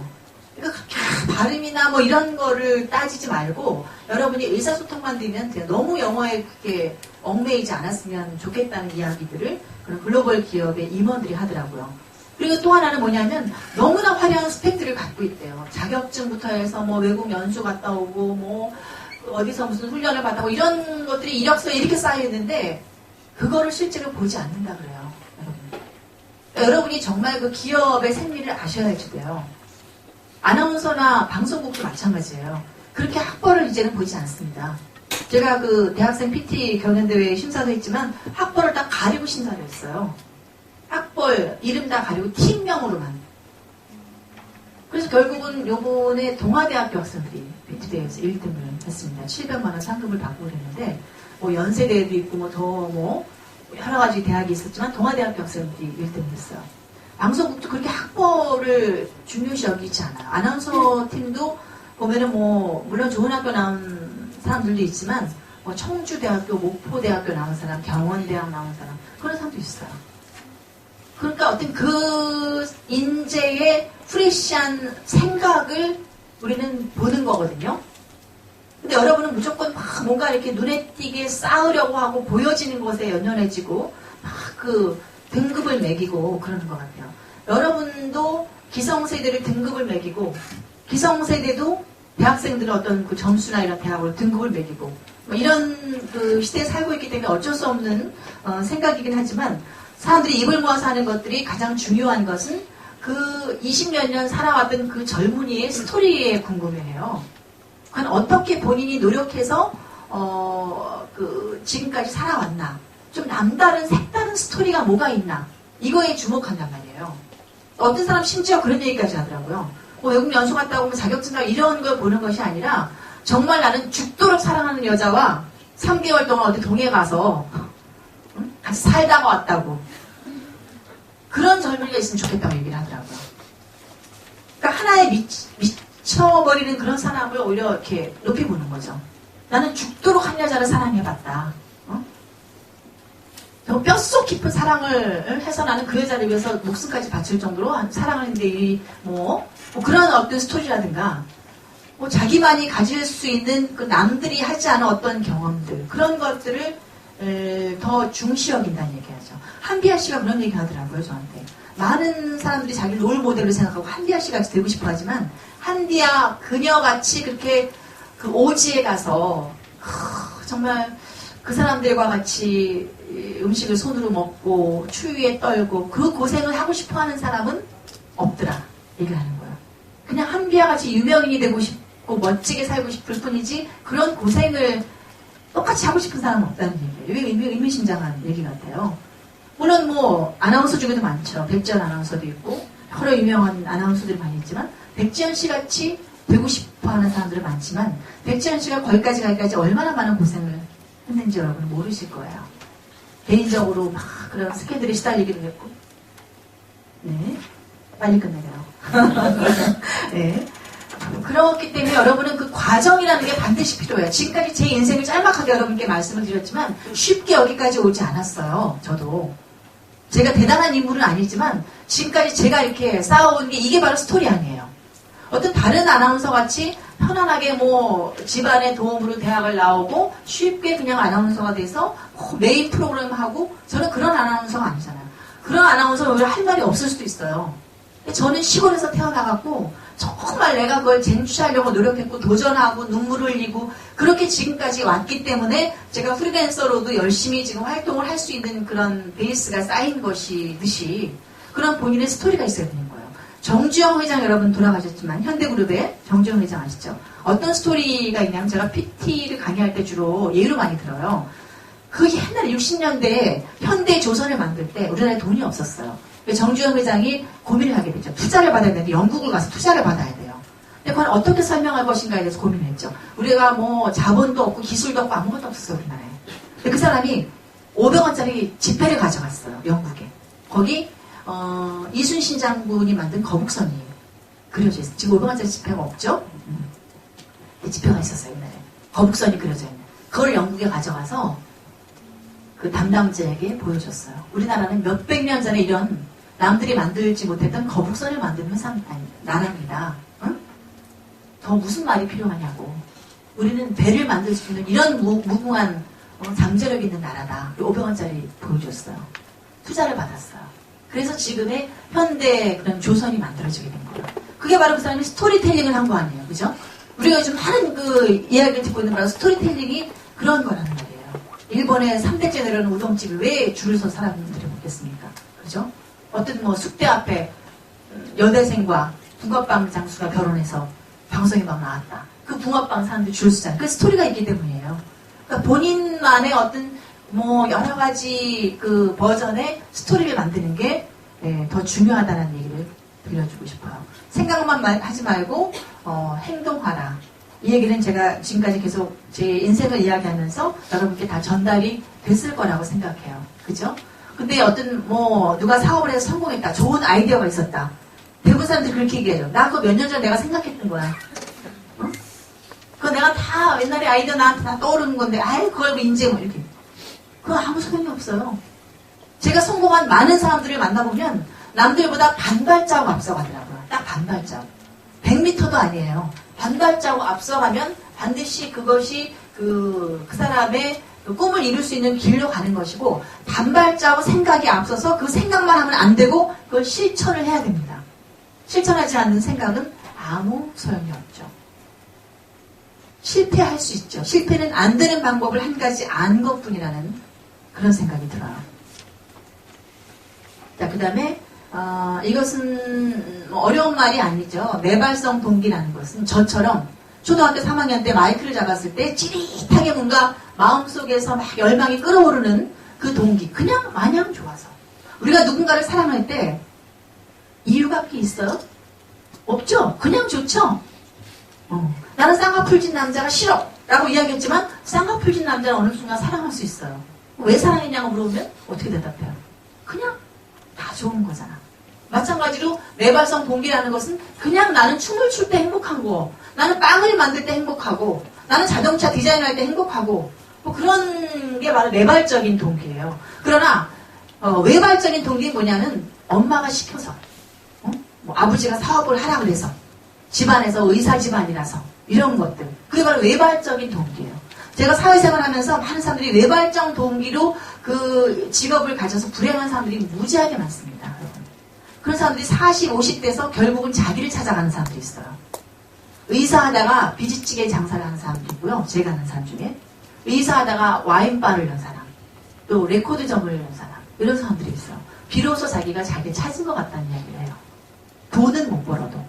그러니까 그렇게 발음이나 뭐 이런 거를 따지지 말고 여러분이 의사소통만 되면 돼요. 너무 영어에 그렇게 얽매이지 않았으면 좋겠다는 이야기들을 그런 글로벌 기업의 임원들이 하더라고요. 그리고 또 하나는 뭐냐면 너무나 화려한 스펙들을 갖고 있대요. 자격증부터 해서 뭐 외국 연수 갔다 오고 뭐 어디서 무슨 훈련을 받다 오고 이런 것들이 이력서에 이렇게 쌓여 있는데 그거를 실제로 보지 않는다 그래요. 여러분이 정말 그 기업의 생리를 아셔야지 돼요. 아나운서나 방송국도 마찬가지예요. 그렇게 학벌을 이제는 보지 않습니다. 제가 그 대학생 PT 경연대회 심사도 했지만 학벌을 다 가리고 심사를 했어요. 학벌, 이름 다 가리고 팀명으로만. 그래서 결국은 요번에 동아대학교 학생들이 PT대회에서 1등을 했습니다. 700만 원 상금을 받고 그랬는데 뭐 연세대도 있고 뭐 더 뭐 여러 가지 대학이 있었지만 동아대학교 학생들이 1등을 했어요. 방송국도 그렇게 학벌을 중요시 여기지 않아요. 아나운서 팀도 보면은 뭐 물론 좋은 학교 나온 사람들도 있지만 뭐 청주대학교, 목포대학교 나온 사람, 경원대학 나온 사람 그런 사람도 있어요. 그러니까 어떤 그 인재의 프레시한 생각을 우리는 보는 거거든요. 근데 여러분은 무조건 막 뭔가 이렇게 눈에 띄게 쌓으려고 하고 보여지는 것에 연연해지고 막 그 등급을 매기고 그러는 것 같아요. 여러분도 기성세대를 등급을 매기고 기성세대도 대학생들의 어떤 그 점수나 이런 대학으로 등급을 매기고 뭐 이런 그 시대에 살고 있기 때문에 어쩔 수 없는 생각이긴 하지만 사람들이 입을 모아서 하는 것들이 가장 중요한 것은 그 20몇 년 살아왔던 그 젊은이의 스토리에 궁금해해요. 과연 어떻게 본인이 노력해서 그 지금까지 살아왔나? 좀 남다른 색다른 스토리가 뭐가 있나? 이거에 주목한단 말이에요. 어떤 사람 심지어 그런 얘기까지 하더라고요. 외국 연수 갔다 오면 자격증 이런 걸 보는 것이 아니라 정말 나는 죽도록 사랑하는 여자와 3개월 동안 어디 동해 가서 같이 살다가 왔다고. 그런 젊은이가 있으면 좋겠다고 얘기를 하더라고요. 그러니까 하나에 미쳐버리는 그런 사람을 오히려 이렇게 높이 보는 거죠. 나는 죽도록 한 여자를 사랑해봤다. 뼛속 깊은 사랑을 해서 나는 그 여자를 위해서 목숨까지 바칠 정도로 사랑을 했는데 뭐 그런 어떤 스토리라든가 뭐 자기만이 가질 수 있는 그 남들이 하지 않은 어떤 경험들 그런 것들을 더 중시 여긴다는 얘기하죠. 한비아 씨가 그런 얘기 하더라고요, 저한테. 많은 사람들이 자기를 롤 모델로 생각하고 한비아 씨 같이 되고 싶어 하지만 한비아 그녀같이 그렇게 그 오지에 가서 정말 그 사람들과 같이 음식을 손으로 먹고 추위에 떨고 그 고생을 하고 싶어 하는 사람은 없더라 얘기를 하는 거예요. 그냥 한비아 같이 유명인이 되고 싶고 멋지게 살고 싶을 뿐이지 그런 고생을 똑같이 하고 싶은 사람은 없다는 얘기예요. 이게 의미심장한 얘기 같아요. 물론 뭐 아나운서 중에도 많죠. 백지연 아나운서도 있고 여러 유명한 아나운서들이 많이 있지만 백지연 씨 같이 되고 싶어하는 사람들은 많지만 백지연 씨가 거기까지 가기까지 얼마나 많은 고생을 했는지 여러분은 모르실 거예요. 개인적으로 막 그런 스캔들에 시달리기도 했고 네 빨리 끝내요. 네. 그렇기 때문에 여러분은 그 과정이라는 게 반드시 필요해요. 지금까지 제 인생을 짤막하게 여러분께 말씀을 드렸지만 쉽게 여기까지 오지 않았어요. 저도. 제가 대단한 인물은 아니지만 지금까지 제가 이렇게 쌓아온 게 이게 바로 스토리 아니에요. 어떤 다른 아나운서 같이 편안하게 뭐 집안의 도움으로 대학을 나오고 쉽게 그냥 아나운서가 돼서 메인 프로그램 하고 저는 그런 아나운서가 아니잖아요. 그런 아나운서는 오히려 할 말이 없을 수도 있어요. 저는 시골에서 태어나갖고 정말 내가 그걸 쟁취하려고 노력했고 도전하고 눈물 흘리고 그렇게 지금까지 왔기 때문에 제가 프리랜서로도 열심히 지금 활동을 할 수 있는 그런 베이스가 쌓인 것이듯이 그런 본인의 스토리가 있어야 되는 거예요. 정주영 회장 여러분 돌아가셨지만 현대그룹의 정주영 회장 아시죠? 어떤 스토리가 있냐면 제가 PT를 강의할 때 주로 예로 많이 들어요. 그 옛날 60년대에 현대조선을 만들 때 우리나라에 돈이 없었어요. 정주영 회장이 고민을 하게 됐죠. 투자를 받아야 되는데 영국을 가서 투자를 받아야 돼요. 근데 그건 어떻게 설명할 것인가에 대해서 고민을 했죠. 우리가 뭐 자본도 없고 기술도 없고 아무것도 없었어요, 우리나라에. 근데 그 사람이 500원짜리 지폐를 가져갔어요, 영국에. 거기 이순신 장군이 만든 거북선이 그려져 있어요. 지금 500원짜리 지폐가 없죠? 지폐가 있었어요, 옛날에. 거북선이 그려져 있는. 그걸 영국에 가져가서 그 담당자에게 보여줬어요. 우리나라는 몇백 년 전에 이런 남들이 만들지 못했던 거북선을 만든 나라입니다. 응? 더 무슨 말이 필요하냐고. 우리는 배를 만들 수 있는 이런 무궁한 잠재력 있는 나라다. 500원짜리 보여줬어요. 투자를 받았어요. 그래서 지금의 현대 그런 조선이 만들어지게 된 거예요. 그게 바로 그 사람이 스토리텔링을 한 거 아니에요. 그죠? 우리가 요즘 하는 그 이야기를 듣고 있는 바로 스토리텔링이 그런 거라는 말이에요. 일본의 3대째 내려오는 우동집을 왜 줄을 서 사람들이 먹겠습니까? 그죠? 어떤 뭐 숙대 앞에 여대생과 붕어빵 장수가 결혼해서 방송에 막 나왔다. 그 붕어빵 사람들이 줄 서잖아요. 그 스토리가 있기 때문이에요. 그러니까 본인만의 어떤 뭐 여러 가지 그 버전의 스토리를 만드는 게 더 중요하다는 얘기를 들려주고 싶어요. 생각만 하지 말고 행동하라. 이 얘기는 제가 지금까지 계속 제 인생을 이야기하면서 여러분께 다 전달이 됐을 거라고 생각해요. 그죠? 근데 어떤 뭐 누가 사업을 해서 성공했다. 좋은 아이디어가 있었다. 대부분 사람들이 그렇게 얘기해요. 나 그거 몇 년 전에 내가 생각했던 거야. 어? 그거 내가 다 옛날에 아이디어 나한테 다 떠오르는 건데 아이 그걸 인제 뭐 이렇게. 그거 아무 소용이 없어요. 제가 성공한 많은 사람들을 만나보면 남들보다 반발자국 앞서가더라고요. 딱 반발자국. 100m도 아니에요. 반발자국 앞서가면 반드시 그것이 그 사람의 그 꿈을 이룰 수 있는 길로 가는 것이고 반발자국 생각이 앞서서 그 생각만 하면 안 되고 그걸 실천을 해야 됩니다. 실천하지 않는 생각은 아무 소용이 없죠. 실패할 수 있죠. 실패는 안 되는 방법을 한 가지 안 것뿐이라는 그런 생각이 들어요. 자, 그 다음에 이것은 어려운 말이 아니죠. 매발성 동기라는 것은 저처럼 초등학교 3학년 때 마이크를 잡았을 때 찌릿하게 뭔가 마음속에서 막 열망이 끓어오르는 그 동기. 그냥 마냥 좋아서. 우리가 누군가를 사랑할 때 이유가 있어요? 없죠? 그냥 좋죠? 나는 쌍꺼풀진 남자가 싫어 라고 이야기했지만 쌍꺼풀진 남자는 어느 순간 사랑할 수 있어요. 왜 사랑했냐고 물어보면 어떻게 대답해요? 그냥 다 좋은 거잖아. 마찬가지로 매발성 동기라는 것은 그냥 나는 춤을 출 때 행복하고 나는 빵을 만들 때 행복하고 나는 자동차 디자인할 때 행복하고 뭐 그런 게 바로 매발적인 동기예요. 그러나 외발적인 동기는 뭐냐면 엄마가 시켜서 뭐 아버지가 사업을 하라 그래서 집안에서 의사 집안이라서 이런 것들 그게 바로 외발적인 동기예요. 제가 사회생활 하면서 많은 사람들이 외발적 동기로 그 직업을 가져서 불행한 사람들이 무지하게 많습니다. 여러분. 그런 사람들이 40, 50대에서 결국은 자기를 찾아가는 사람들이 있어요. 의사하다가 비지찌개 장사를 하는 사람도 있고요. 제가 아는 사람 중에 의사하다가 와인바를 연 사람 또 레코드점을 연 사람 이런 사람들이 있어요. 비로소 자기가 자기를 찾은 것 같다는 이야기를 해요. 돈은 못 벌어도.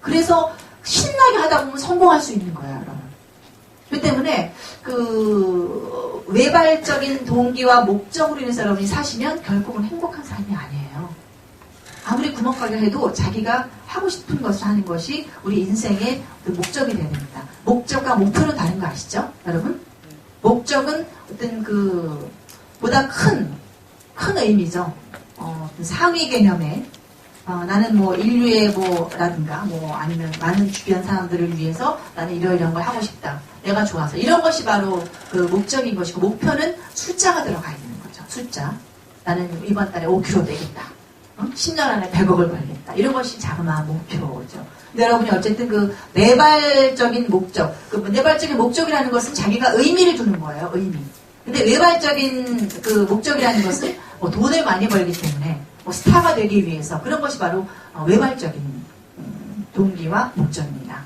그래서 신나게 하다 보면 성공할 수 있는 거예요. 여러분. 그 때문에 그 외발적인 동기와 목적으로 인해서 여러분이 사시면 결국은 행복한 삶이 아니에요. 아무리 구멍가게 해도 자기가 하고 싶은 것을 하는 것이 우리 인생의 그 목적이 되어야 됩니다. 목적과 목표는 다른 거 아시죠? 여러분? 목적은 어떤 그 보다 큰 의미죠. 상위 개념의 나는 뭐 인류의 뭐라든가 뭐 아니면 많은 주변 사람들을 위해서 나는 이런 걸 하고 싶다. 내가 좋아서 이런 것이 바로 그 목적인 것이고 목표는 숫자가 들어가 있는 거죠. 숫자. 나는 이번 달에 5kg 되겠다. 10년 안에 100억을 벌겠다. 이런 것이 자그마한 목표죠. 근데 여러분이 어쨌든 그 내발적인 목적, 그 내발적인 목적이라는 것은 자기가 의미를 두는 거예요. 의미. 근데 외발적인 그 목적이라는 것은 뭐 돈을 많이 벌기 때문에 뭐 스타가 되기 위해서 그런 것이 바로 외발적인 동기와 목적입니다.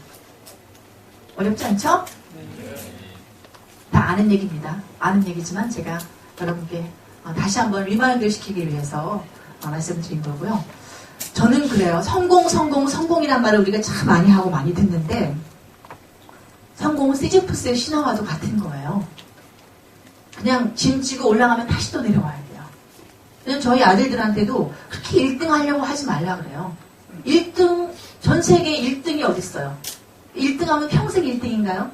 어렵지 않죠? 다 아는 얘기입니다. 아는 얘기지만 제가 여러분께 다시 한번 리마인드 시키기 위해서 말씀드린 거고요. 저는 그래요. 성공이란 말을 우리가 참 많이 하고 많이 듣는데 성공은 시지프스의 신화와도 같은 거예요. 그냥 짐 지고 올라가면 다시 또 내려와야 돼요. 그냥 저희 아들들한테도 그렇게 1등 하려고 하지 말라 그래요. 1등, 전 세계 1등이 어딨어요? 1등 하면 평생 1등인가요?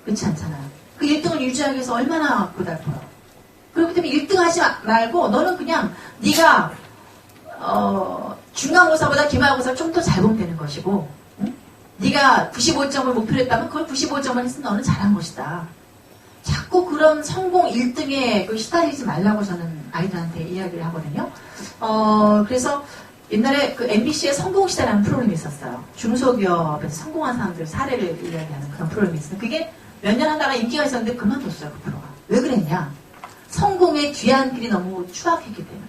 그렇지 않잖아요. 그 1등을 유지하기 위해서 얼마나 고달퍼요. 그렇기 때문에 1등 하지 말고 너는 그냥 네가 중간고사보다 기말고사를 좀 더 잘 보면 되는 것이고 응? 네가 95점을 목표로 했다면 그걸 95점을 했으면 너는 잘한 것이다. 자꾸 그런 성공 1등에 시달리지 말라고 저는 아이들한테 이야기를 하거든요. 그래서 옛날에 그 MBC의 성공시대라는 프로그램이 있었어요. 중소기업에서 성공한 사람들 사례를 이야기하는 그런 프로그램이 있었어요. 그게 몇 년 하다가 인기가 있었는데 그만뒀어요, 그 프로가. 왜 그랬냐? 성공의 귀한 길이 너무 추악했기 때문에.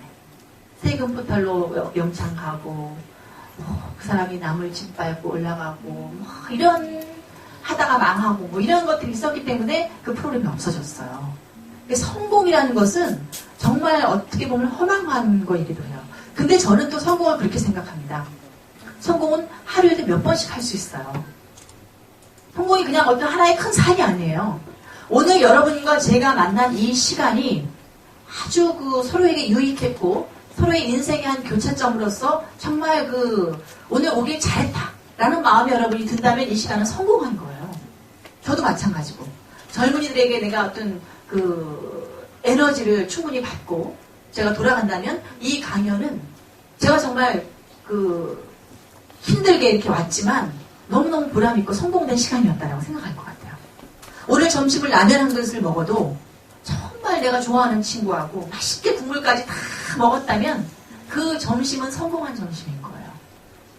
세금 포탈로 영창 가고, 그 사람이 남을 짓밟고 올라가고, 이런, 하다가 망하고, 이런 것들이 있었기 때문에 그 프로그램이 없어졌어요. 성공이라는 것은 정말 어떻게 보면 허망한 거이기도 해요. 근데 저는 또 성공을 그렇게 생각합니다. 성공은 하루에도 몇 번씩 할 수 있어요. 성공이 그냥 어떤 하나의 큰 산이 아니에요. 오늘 여러분과 제가 만난 이 시간이 아주 서로에게 유익했고 서로의 인생의 한 교차점으로서 정말 오늘 오길 잘했다 라는 마음이 여러분이 든다면 이 시간은 성공한 거예요. 저도 마찬가지고 젊은이들에게 내가 어떤 에너지를 충분히 받고 제가 돌아간다면 이 강연은 제가 정말 힘들게 이렇게 왔지만 너무너무 보람있고 성공된 시간이었다라고 생각할 것 같아요. 오늘 점심을 라면 한 그릇을 먹어도 정말 내가 좋아하는 친구하고 맛있게 국물까지 다 먹었다면 그 점심은 성공한 점심인 거예요.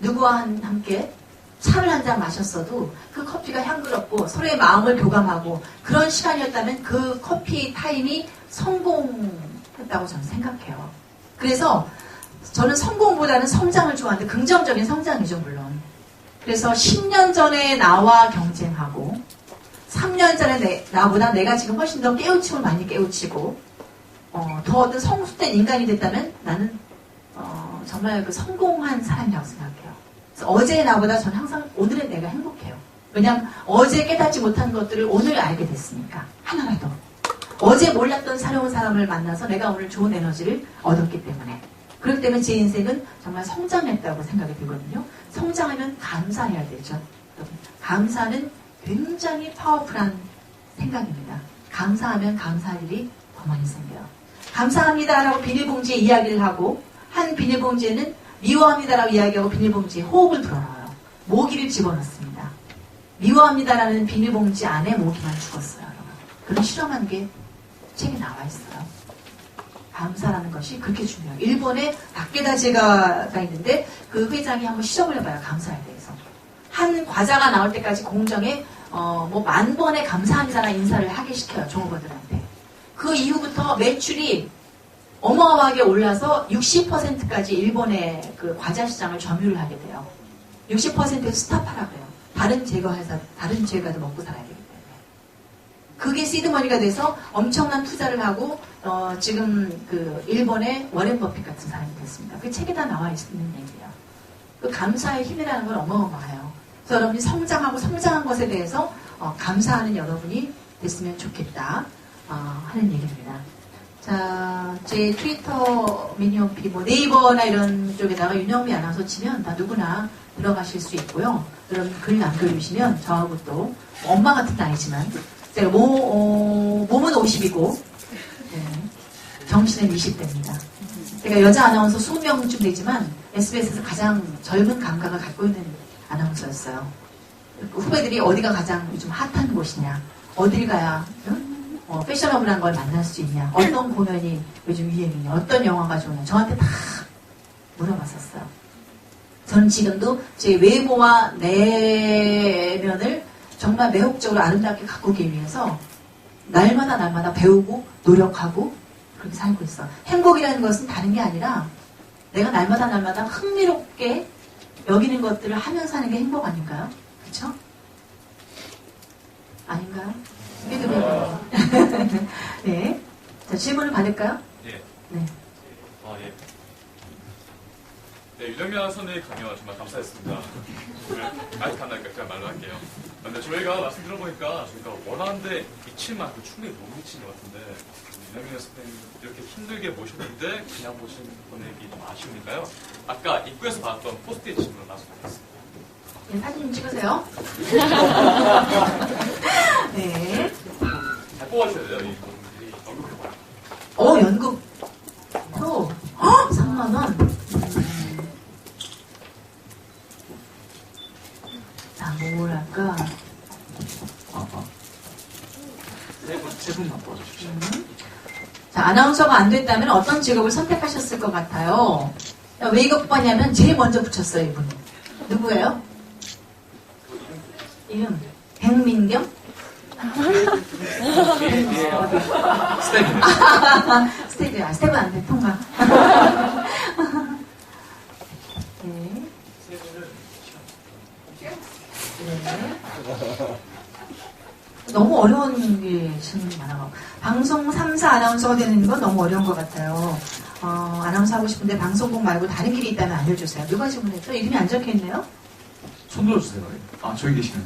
누구와 함께 차를 한 잔 마셨어도 그 커피가 향그럽고 서로의 마음을 교감하고 그런 시간이었다면 그 커피 타임이 성공했다고 저는 생각해요. 그래서 저는 성공보다는 성장을 좋아하는데 긍정적인 성장이죠, 물론. 그래서 10년 전에 나와 경쟁하고 3년 전에 나보다 내가 지금 훨씬 더 깨우침을 많이 깨우치고 더 어떤 성숙된 인간이 됐다면 나는 정말 성공한 사람이라고 생각해요. 그래서 어제의 나보다 저는 항상 오늘의 내가 행복해요. 왜냐하면 어제 깨닫지 못한 것들을 오늘 알게 됐으니까 하나라도 어제 몰랐던 새로운 사람을 만나서 내가 오늘 좋은 에너지를 얻었기 때문에 그렇기 때문에 제 인생은 정말 성장했다고 생각이 들거든요. 성장하면 감사해야 되죠. 여러분. 감사는 굉장히 파워풀한 생각입니다. 감사하면 감사할 일이 더 많이 생겨요. 감사합니다라고 비닐봉지에 이야기를 하고 한 비닐봉지에는 미워합니다라고 이야기하고 비닐봉지에 호흡을 불어넣어요. 모기를 집어넣습니다. 미워합니다라는 비닐봉지 안에 모기만 죽었어요. 여러분. 그런 실험한 게 책에 나와 있어요. 감사라는 것이 그렇게 중요해요. 일본에 다케다 제가가 있는데 그 회장이 한번 시험을 해봐요. 감사에 대해서. 한 과자가 나올 때까지 공정에 10,000번의 감사합니다라는 인사를 하게 시켜요. 종업원들한테. 그 이후부터 매출이 어마어마하게 올라서 60%까지 일본의 그 과자 시장을 점유를 하게 돼요. 60%에서 스탑하라고 해요. 다른 제과도 먹고 살아야 되기 때문에. 그게 시드머니가 돼서 엄청난 투자를 하고 지금 일본의 워렌 버핏 같은 사람이 됐습니다. 그 책에 다 나와 있는 얘기예요. 그 감사의 힘이라는 건 어마어마해요. 그래서 여러분이 성장한 것에 대해서 감사하는 여러분이 됐으면 좋겠다 하는 얘기입니다. 자, 제 트위터 미니홈피 네이버나 이런 쪽에다가 윤영미 아나운서 치면 다 누구나 들어가실 수 있고요. 여러분 글 남겨주시면 저하고 또 엄마 같은 나이지만 제가 몸은 50이고 정신은 20대입니다. 제가 여자 아나운서 20명쯤 되지만 SBS에서 가장 젊은 감각을 갖고 있는 아나운서였어요. 후배들이 어디가 가장 요즘 핫한 곳이냐, 어딜 가야 패셔너블한 걸 만날 수 있냐, 어떤 공연이 요즘 유행이냐, 어떤 영화가 좋냐, 저한테 다 물어봤었어요. 저는 지금도 제 외모와 내면을 정말 매혹적으로 아름답게 가꾸기 위해서 날마다 배우고 노력하고 그렇게 살고 있어. 행복이라는 것은 다른 게 아니라 내가 날마다 흥미롭게 여기는 것들을 하면서 하는 게 행복 아닌가요? 그렇죠? 아닌가요? 믿음해요. 네. 자, 질문을 받을까요? 예. 네. 예. 네, 유정민 선생의 강연 정말 감사했습니다. 오늘 마이크 안 나니까 그냥 말로 할게요. 근데 저희가 말씀 들어보니까 저희가 원하는데 미칠 만큼 충분히 못 미친 것 같은데 유정민 선생님 이렇게 힘들게 모셨는데 그냥 보신 보내기 좀 아쉬우니까요. 아까 입구에서 봤던 포스트잇 질문을 말씀드리겠습니다. 네, 사진 찍으세요. 네. 잘 뽑아주셔야 돼요, 이 분들이. 연극 프로 3만원. 자, 뭘 할까? 세 분만 뽑아주십시오. 자, 아나운서가 안 됐다면 어떤 직업을 선택하셨을 것 같아요? 왜 이거 뽑았냐면 제일 먼저 붙였어요, 이분. 누구예요? 이름 백민경? 스텝. 스텝은 안 돼, 통과. 네. 네. 너무 어려운 게 질문이 많아요. 방송 3사 아나운서가 되는 건 너무 어려운 것 같아요. 아나운서 하고 싶은데 방송국 말고 다른 길이 있다면 알려주세요. 누가 질문했죠? 이름이 안 적혀있네요? 손 들어주세요. 저기 계시면.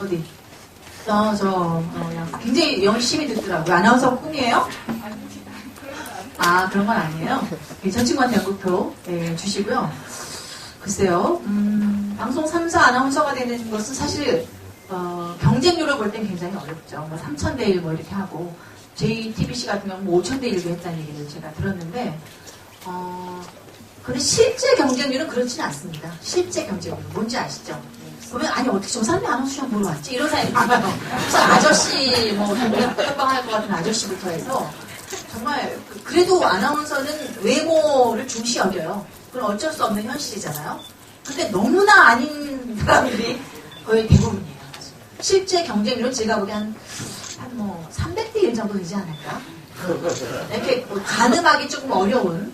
어디? 굉장히 열심히 듣더라고요. 아나운서 꿈이에요? 그런 건 아니에요. 저 친구한테 연극표 주시고요. 글쎄요, 방송 3사 아나운서가 되는 것은 사실, 경쟁률을 볼 땐 굉장히 어렵죠. 3,000대 1 이렇게 하고, JTBC 같은 경우는 5,000대 1도 했다는 얘기를 제가 들었는데, 근데 실제 경쟁률은 그렇지는 않습니다. 실제 경쟁률. 뭔지 아시죠? 그러면, 어떻게 저 사람이 아나운서 시험 보러 왔지? 이런 사람이 많아요. 무슨 아저씨, 협박할 것 같은 아저씨부터 해서, 정말, 그래도 아나운서는 외모를 중시 여겨요. 그건 어쩔 수 없는 현실이잖아요. 근데 너무나 아닌 사람들이 거의 대부분이에요. 실제 경쟁률은 제가 보기엔 한 300대 1 정도 되지 않을까? 이렇게 가늠하기 조금 어려운,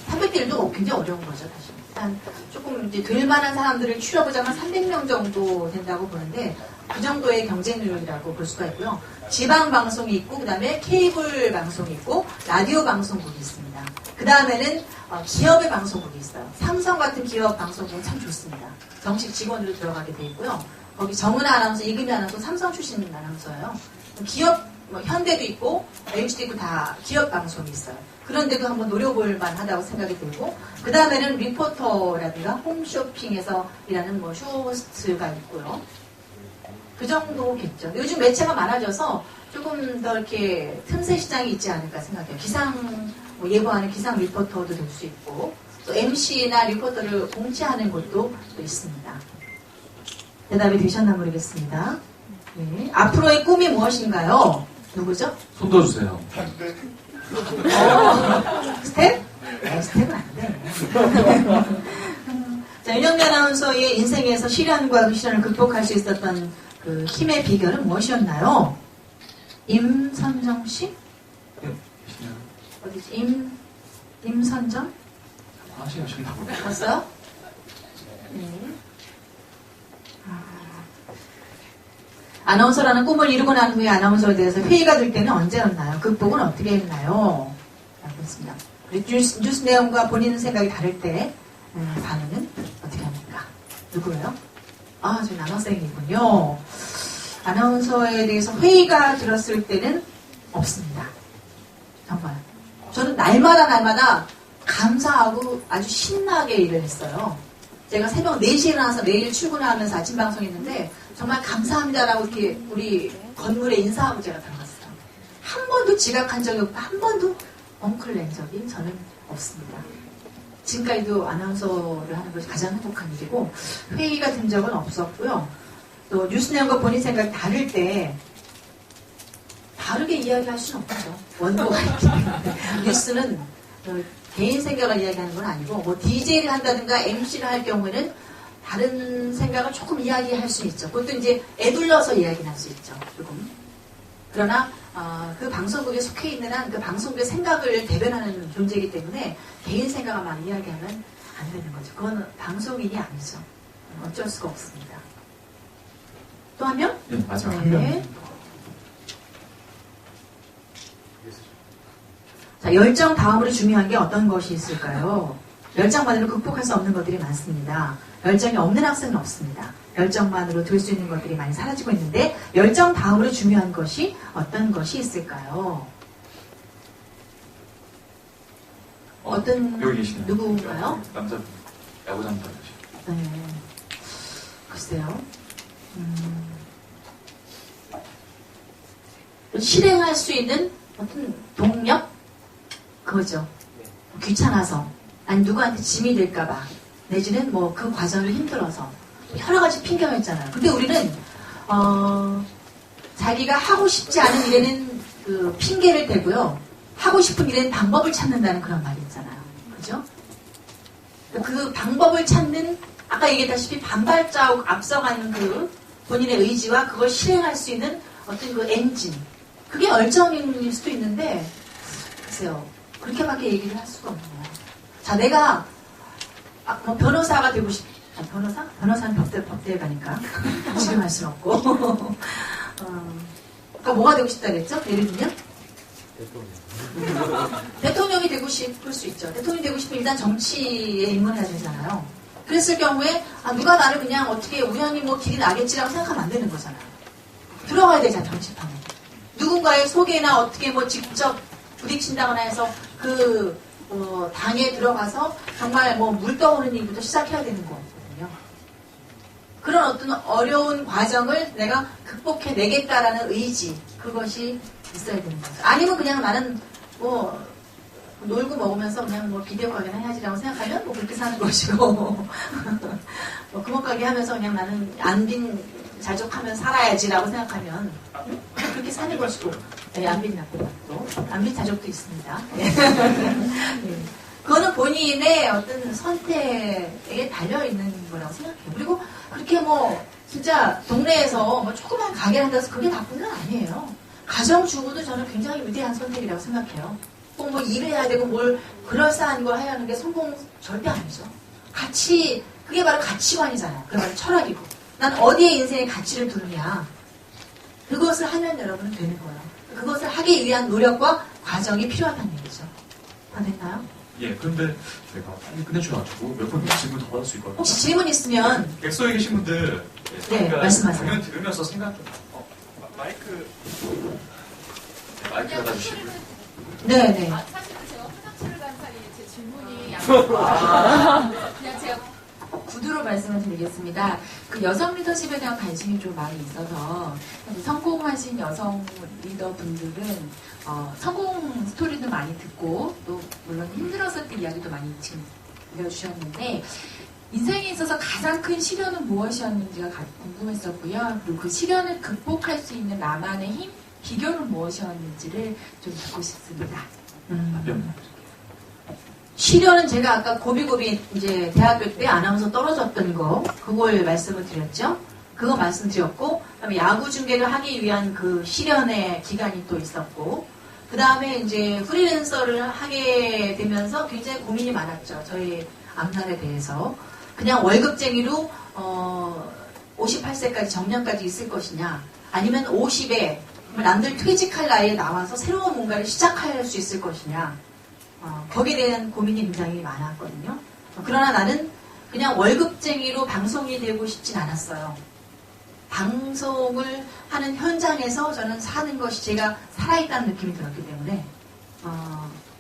300대 1도 굉장히 어려운 거죠, 사실. 일단 조금 이제 될 만한 사람들을 추려보자면 300명 정도 된다고 보는데, 그 정도의 경쟁률이라고 볼 수가 있고요. 지방 방송이 있고, 그 다음에 케이블 방송이 있고, 라디오 방송국이 있습니다. 그 다음에는 기업의 방송국이 있어요. 삼성 같은 기업 방송국은 참 좋습니다. 정식 직원으로 들어가게 돼 있고요. 거기 정은아 아나운서, 이금희 아나운서, 삼성 출신 아나운서예요. 기업, 현대도 있고, LG도 있고 다 기업 방송이 있어요. 그런데도 한번 노려볼 만하다고 생각이 들고, 그 다음에는 리포터라든가 홈쇼핑에서 일하는 쇼호스트가 있고요. 그 정도겠죠. 요즘 매체가 많아져서 조금 더 이렇게 틈새 시장이 있지 않을까 생각해요. 기상, 예보하는 기상 리포터도 될 수 있고, 또 MC나 리포터를 공채하는 곳도 또 있습니다. 대답이 되셨나 모르겠습니다. 네. 앞으로의 꿈이 무엇인가요? 누구죠? 손 들어주세요. 스텝? 스텝은 안 돼. 자, 윤영미 아나운서의 인생에서 시련과 그 시련을 극복할 수 있었던 그 힘의 비결은 무엇이었나요? 임선정 씨? 네, 계시나요? 어디지? 임선정? 하시나 보네. 봤어요? 네. 아나운서라는 꿈을 이루고 난 후에 아나운서에 대해서 회의가 될 때는 언제였나요? 극복은 어떻게 했나요? 라고 했습니다. 뉴스 내용과 본인 생각이 다를 때 반응은 어떻게 합니까? 누구예요? 저희 남학생이군요. 아나운서에 대해서 회의가 들었을 때는 없습니다. 정말. 저는 날마다 감사하고 아주 신나게 일을 했어요. 제가 새벽 4시에 일어나서 매일 출근하면서 아침 방송했는데 정말 감사합니다라고 이렇게 우리 건물에 인사하고 제가 들어갔어요. 한 번도 지각한 적이 없고 한 번도 엉클 낸 적이 저는 없습니다. 지금까지도 아나운서를 하는 것이 가장 행복한 일이고 회의가 된 적은 없었고요. 또 뉴스 내용과 본인 생각이 다를 때 다르게 이야기할 수는 없죠. 원고가 있기 때문에. 뉴스는 개인 생각을 이야기하는 건 아니고 DJ를 한다든가 MC를 할 경우에는 다른 생각을 조금 이야기할 수 있죠. 그것도 이제 애둘러서 이야기를 할 수 있죠. 조금. 그러나 그 방송국에 속해 있는 한 그 방송국의 생각을 대변하는 존재이기 때문에 개인 생각을 많이 이야기하면 안 되는 거죠. 그건 방송인이 아니죠. 어쩔 수가 없습니다. 또 한 명? 네, 마지막 네. 한 명. 자, 열정 다음으로 중요한 게 어떤 것이 있을까요? 열정만으로 극복할 수 없는 것들이 많습니다. 열정이 없는 학생은 없습니다. 열정만으로 될 수 있는 것들이 많이 사라지고 있는데 열정 다음으로 중요한 것이 어떤 것이 있을까요? 어떤 여기 계시네요. 누구인가요? 남자분. 야구 장단. 네. 글쎄요. 실행할 수 있는 어떤 동력? 그거죠. 귀찮아서. 아니, 누구한테 짐이 될까봐. 내지는 뭐 그 과정을 힘들어서. 여러 가지 핑계가 있잖아요. 근데 우리는, 자기가 하고 싶지 않은 일에는 그 핑계를 대고요. 하고 싶은 일에는 방법을 찾는다는 그런 말이 있잖아요. 그죠? 그 방법을 찾는, 아까 얘기했다시피 반발자국 앞서가는 그 본인의 의지와 그걸 실행할 수 있는 어떤 그 엔진. 그게 열정일 수도 있는데, 글쎄요. 그렇게밖에 얘기를 할 수가 없네요. 자, 내가, 뭐 변호사가 되고 변호사? 변호사는 법대에 가니까. 지금 할 수는 없고. 아까 뭐가 되고 싶다 그랬죠? 예를 들면? 대통령이 되고 싶을 수 있죠. 대통령이 되고 싶으면 일단 정치에 입문해야 되잖아요. 그랬을 경우에 누가 나를 그냥 어떻게 우연히 뭐 길이 나겠지라고 생각하면 안 되는 거잖아요. 들어가야 되잖아요. 정치판에. 누군가의 소개나 어떻게 뭐 직접 부딪힌다거나 해서 그 당에 들어가서 정말 뭐 물 떠오르는 일부터 시작해야 되는 거거든요. 그런 어떤 어려운 과정을 내가 극복해내겠다라는 의지, 그것이 있어야 되는 거죠. 아니면 그냥 나는 뭐 놀고 먹으면서 그냥 뭐 비디오 가게나 해야지라고 생각하면 뭐 그렇게 사는 것이고 뭐 구멍 가게 하면서 그냥 나는 안빈 자족하면 살아야지라고 생각하면 그렇게 사는 것이고. 네, 안빈 납부도 안빈 자족도 있습니다. 네. 네. 그거는 본인의 어떤 선택에 달려있는 거라고 생각해요. 그리고 그렇게 뭐 진짜 동네에서 뭐 조그만 가게를 한다서 그게 나쁜 건 아니에요. 가정주부도 저는 굉장히 위대한 선택이라고 생각해요. 꼭 뭐 일해야 되고 뭘 그럴싸한 걸 해야 하는 게 성공 절대 아니죠. 그게 바로 가치관이잖아요. 그게 바로 철학이고. 난 어디에 인생의 가치를 두느냐. 그것을 하면 여러분은 되는 거예요. 그것을 하기 위한 노력과 과정이 필요하다는 얘기죠. 다 됐나요? 예, 그런데 저희가 빨리 끝내주셔가지고 몇 번 질문 더 받을 수 있거든요. 혹시 질문 있으면 객소에 계신 분들 네, 말씀하세요. 강연 들으면서 생각 좀 마이크 마이크 받아주시고요. 네네. 사실은 제가 화장실을 간 사이에 제 질문이 약간 그냥 제가 구두로 말씀을 드리겠습니다. 그 여성 리더십에 대한 관심이 좀 많이 있어서 성공하신 여성 리더분들은 성공 스토리도 많이 듣고 또 물론 힘들었을 때 이야기도 많이 지금 들려주셨는데 인생에 있어서 가장 큰 시련은 무엇이었는지가 궁금했었고요. 그리고 그 시련을 극복할 수 있는 나만의 힘, 비결은 무엇이었는지를 좀 듣고 싶습니다. 시련은 제가 아까 고비고비 이제 대학교 때 아나운서 떨어졌던 거 그걸 말씀을 드렸죠. 그거 말씀드렸고 그다음에 야구 중계를 하기 위한 그 시련의 기간이 또 있었고 그 다음에 이제 프리랜서를 하게 되면서 굉장히 고민이 많았죠. 저희 앞날에 대해서 그냥 월급쟁이로 58세까지 정년까지 있을 것이냐 아니면 50에 남들 퇴직할 나이에 나와서 새로운 뭔가를 시작할 수 있을 것이냐 거기에 대한 고민이 굉장히 많았거든요. 그러나 나는 그냥 월급쟁이로 방송이 되고 싶진 않았어요. 방송을 하는 현장에서 저는 사는 것이 제가 살아있다는 느낌이 들었기 때문에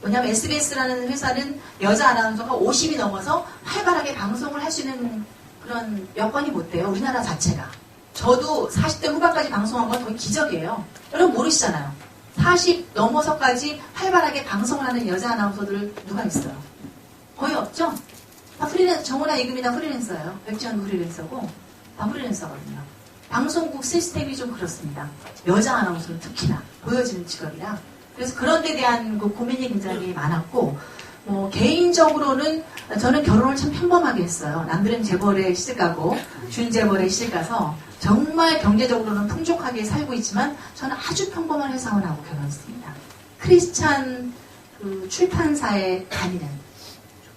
왜냐하면 SBS라는 회사는 여자 아나운서가 50이 넘어서 활발하게 방송을 할 수 있는 그런 여건이 못 돼요. 우리나라 자체가. 저도 40대 후반까지 방송한 건 거의 기적이에요. 여러분 모르시잖아요. 40 넘어서까지 활발하게 방송을 하는 여자 아나운서들 누가 있어요? 거의 없죠? 다 프리랜서, 정원아 이금이나 프리랜서예요. 백지연도 프리랜서고 다 프리랜서거든요. 방송국 시스템이 좀 그렇습니다. 여자 아나운서는 특히나 보여지는 직업이라 그래서 그런 데 대한 그 고민이 굉장히 많았고 개인적으로는 저는 결혼을 참 평범하게 했어요. 남들은 재벌에 시집가고 준재벌에 시집가서 정말 경제적으로는 풍족하게 살고 있지만 저는 아주 평범한 회사원하고 결혼했습니다. 크리스찬 그 출판사에 다니는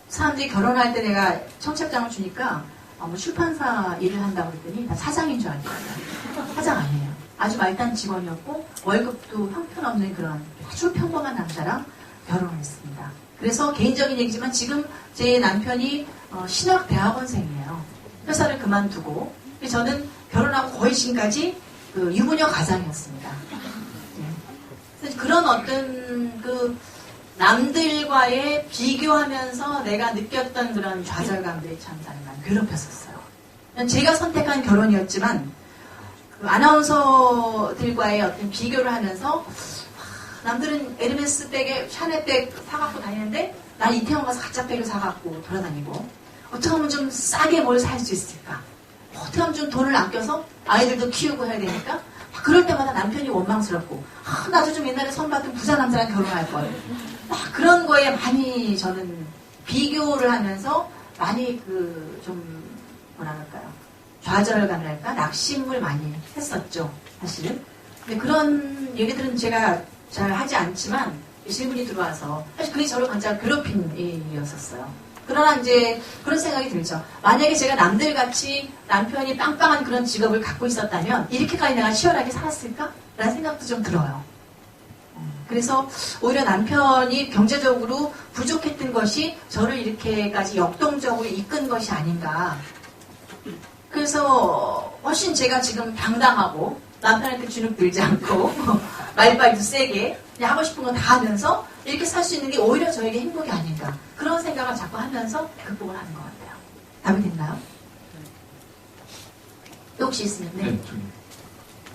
사람들이 결혼할 때 내가 청첩장을 주니까 뭐 출판사 일을 한다고 그랬더니 나 사장인 줄 알았어요. 사장 아니에요. 아주 말단 직원이었고 월급도 형편없는 그런 아주 평범한 남자랑 결혼을 했습니다. 그래서 개인적인 얘기지만 지금 제 남편이 신학대학원생이에요. 회사를 그만두고 저는 결혼하고 거의 지금까지 그 유부녀 가장이었습니다. 네. 그런 어떤 그 남들과의 비교하면서 내가 느꼈던 그런 좌절감들이 참 나를 많이 괴롭혔었어요. 제가 선택한 결혼이었지만 그 아나운서들과의 어떤 비교를 하면서 남들은 에르메스 백에 샤넬 백 사갖고 다니는데 난 이태원 가서 가짜 백을 사갖고 돌아다니고 어떻게 하면 좀 싸게 뭘 살 수 있을까? 어떻게 하면 좀 돈을 아껴서 아이들도 키우고 해야 되니까 그럴 때마다 남편이 원망스럽고 나도 좀 옛날에 선봤던 부자 남자랑 결혼할 걸. 그런 거에 많이 저는 비교를 하면서 많이 그 좀 뭐라 그럴까요? 좌절감이랄까? 낙심을 많이 했었죠. 사실은. 근데 그런 얘기들은 제가 잘 하지 않지만 질문이 들어와서 사실 그게 저를 가장 괴롭힌 일이었었어요. 그러나 이제 그런 생각이 들죠. 만약에 제가 남들같이 남편이 빵빵한 그런 직업을 갖고 있었다면 이렇게까지 내가 치열하게 살았을까? 라는 생각도 좀 들어요. 그래서 오히려 남편이 경제적으로 부족했던 것이 저를 이렇게까지 역동적으로 이끈 것이 아닌가. 그래서 훨씬 제가 지금 당당하고 남편한테 주눅 들지 않고 말빨도 세게 그냥 하고 싶은 거 다 하면서 이렇게 살 수 있는 게 오히려 저에게 행복이 아닌가. 그런 생각을 자꾸 하면서 극복을 하는 것 같아요. 답이 됐나요? 또 혹시 있으면 네. 네, 저기.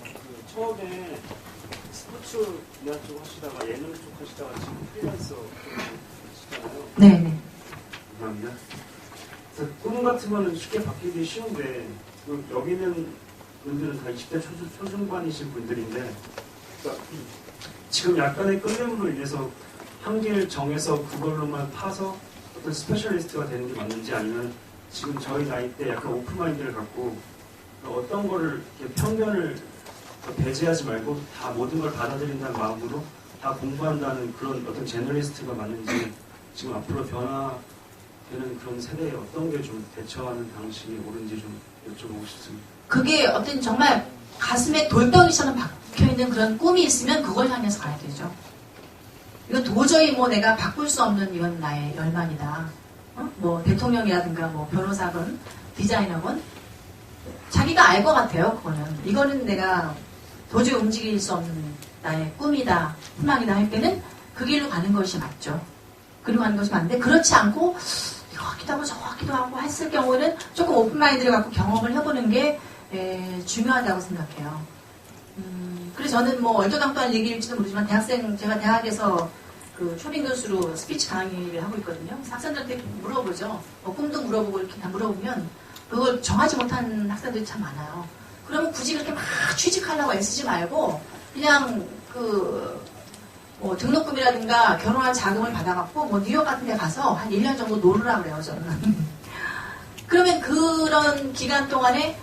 그 처음에 스포츠 분야 쪽 하시다가 예능 쪽 하시다가 지금 프리랜서 하시잖아요. 네네. 감사합니다. 그래서 꿈 같은 거는 쉽게 바뀌기 쉬운데 여기 있는 분들은 다 20대 초중반이신 분들인데 그러니까 지금 약간의 끌림으로 인해서 한길 정해서 그걸로만 파서 어떤 스페셜리스트가 되는 게 맞는지 아니면 지금 저희 나이 때 약간 오픈마인드를 갖고 어떤 거를 이렇게 편견을 배제하지 말고 다 모든 걸 받아들인다는 마음으로 다 공부한다는 그런 어떤 제너리스트가 맞는지 지금 앞으로 변화되는 그런 세대에 어떤 게 좀 대처하는 방식이 옳은지 좀 여쭤보고 싶습니다. 그게 어떤 정말 가슴에 돌덩이처럼 박혀있는 그런 꿈이 있으면 그걸 향해서 가야 되죠. 이건 도저히 뭐 내가 바꿀 수 없는 이건 나의 열망이다. 뭐 대통령이라든가 뭐 변호사건, 디자이너건 자기가 알 것 같아요. 이거는 내가 도저히 움직일 수 없는 나의 꿈이다, 희망이다 할 때는 그 길로 가는 것이 맞죠. 그리고 가는 것이 맞는데 그렇지 않고 이거 같기도 하고 저거 같기도 하고 했을 경우에는 조금 오픈마인드를 갖고 경험을 해보는 게 중요하다고 생각해요. 그래서 저는 뭐 얼토당토한 얘기일지도 모르지만 제가 대학에서 그 초빙 교수로 스피치 강의를 하고 있거든요. 학생들한테 물어보죠. 꿈도 물어보고 이렇게 다 물어보면 그걸 정하지 못한 학생들이 참 많아요. 그러면 굳이 그렇게 막 취직하려고 애쓰지 말고 그냥 뭐 등록금이라든가 결혼할 자금을 받아갖고 뭐 뉴욕 같은 데 가서 한 1년 정도 놀으라 그래요, 저는. 그러면 그런 기간 동안에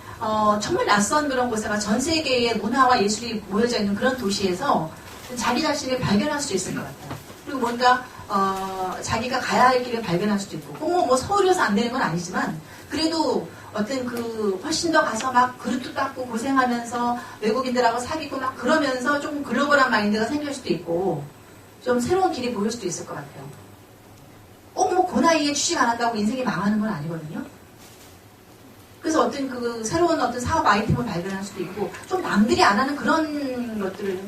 정말 낯선 그런 곳에가 전 세계의 문화와 예술이 모여져 있는 그런 도시에서 자기 자신을 발견할 수 있을 것 같아요. 그리고 뭔가 자기가 가야 할 길을 발견할 수도 있고 꼭 뭐 서울이어서 안 되는 건 아니지만 그래도 어떤 훨씬 더 가서 막 그릇도 닦고 고생하면서 외국인들하고 사귀고 막 그러면서 좀 글로벌한 마인드가 생길 수도 있고 좀 새로운 길이 보일 수도 있을 것 같아요. 꼭 뭐 그 나이에 취직 안 한다고 인생이 망하는 건 아니거든요. 그래서 어떤 새로운 어떤 사업 아이템을 발견할 수도 있고 좀 남들이 안 하는 그런 것들을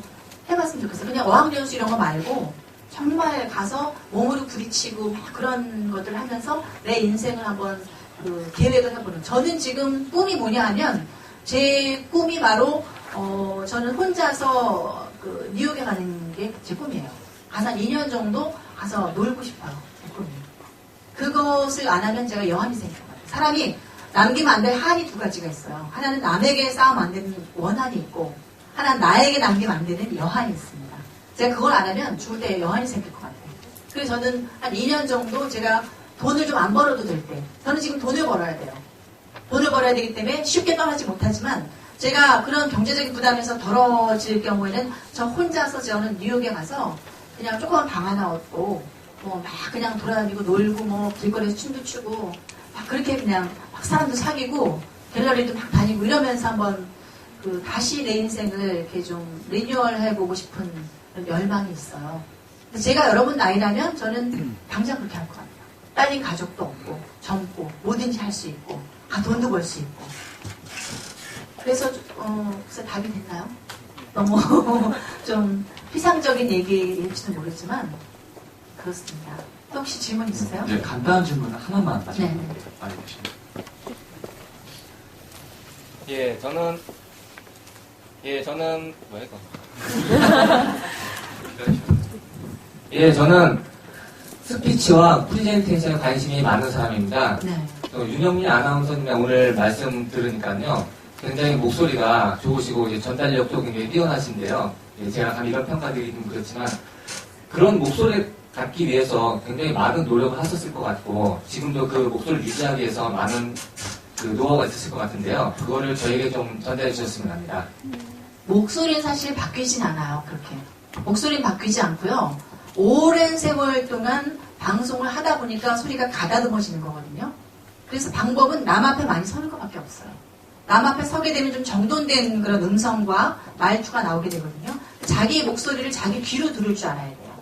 해봤으면 좋겠어요. 그냥 어학연수 이런 거 말고 정말 가서 몸으로 부딪히고 막 그런 것들을 하면서 내 인생을 한번 계획을 해보는. 저는 지금 꿈이 뭐냐 하면 제 꿈이 바로 저는 혼자서 뉴욕에 가는 게 제 꿈이에요. 가서 한 2년 정도 가서 놀고 싶어요. 제 꿈이에요. 그것을 안 하면 제가 여한이 생길 것 같아요. 사람이 남기면 안 될 한이 두 가지가 있어요. 하나는 남에게 싸우면 안 되는 원한이 있고 하나는 나에게 남기면 안 되는 여한이 있습니다. 제가 그걸 안 하면 죽을 때 여한이 생길 것 같아요. 그래서 저는 한 2년 정도 제가 돈을 좀 안 벌어도 될 때 저는 지금 돈을 벌어야 돼요. 돈을 벌어야 되기 때문에 쉽게 떠나지 못하지만 제가 그런 경제적인 부담에서 덜어질 경우에는 저 혼자서 저는 뉴욕에 가서 그냥 조그만 방 하나 얻고 뭐 막 그냥 돌아다니고 놀고 뭐 길거리에서 춤도 추고 막 그렇게 그냥 막 사람도 사귀고 갤러리도 막 다니고 이러면서 한번 그 다시 내 인생을 이렇게 좀 리뉴얼 해보고 싶은 그런 열망이 있어요. 근데 제가 여러분 나이라면 저는 당장 그렇게 할 것 같아요. 딸린 가족도 없고 젊고 뭐든지 할 수 있고 돈도 벌 수 있고. 그래서 글쎄 답이 됐나요? 너무 좀 피상적인 얘기일지도 모르지만 그렇습니다. 또 혹시 질문 있으세요? 이제 간단한 질문 하나만 마지막으로 네. 알려주시면. 뭐야 이거? 저는 스피치와 프레젠테이션에 관심이 많은 사람입니다. 네. 윤영민 아나운서님의 오늘 말씀 들으니까요, 굉장히 목소리가 좋으시고 이제 전달력도 굉장히 뛰어나신데요. 제가 감히 이런 평가드리긴 그렇지만 그런 목소리 갖기 위해서 굉장히 많은 노력을 하셨을 것 같고 지금도 그 목소리를 유지하기 위해서 많은 그 노하우가 있으실 것 같은데요. 그거를 저에게 좀 전달해 주셨으면 합니다. 목소리는 사실 바뀌진 않아요. 그렇게. 목소리는 바뀌지 않고요. 오랜 세월 동안 방송을 하다 보니까 소리가 가다듬어지는 거거든요. 그래서 방법은 남 앞에 많이 서는 것밖에 없어요. 남 앞에 서게 되면 좀 정돈된 그런 음성과 말투가 나오게 되거든요. 자기 목소리를 자기 귀로 들을 줄 알아야 돼요.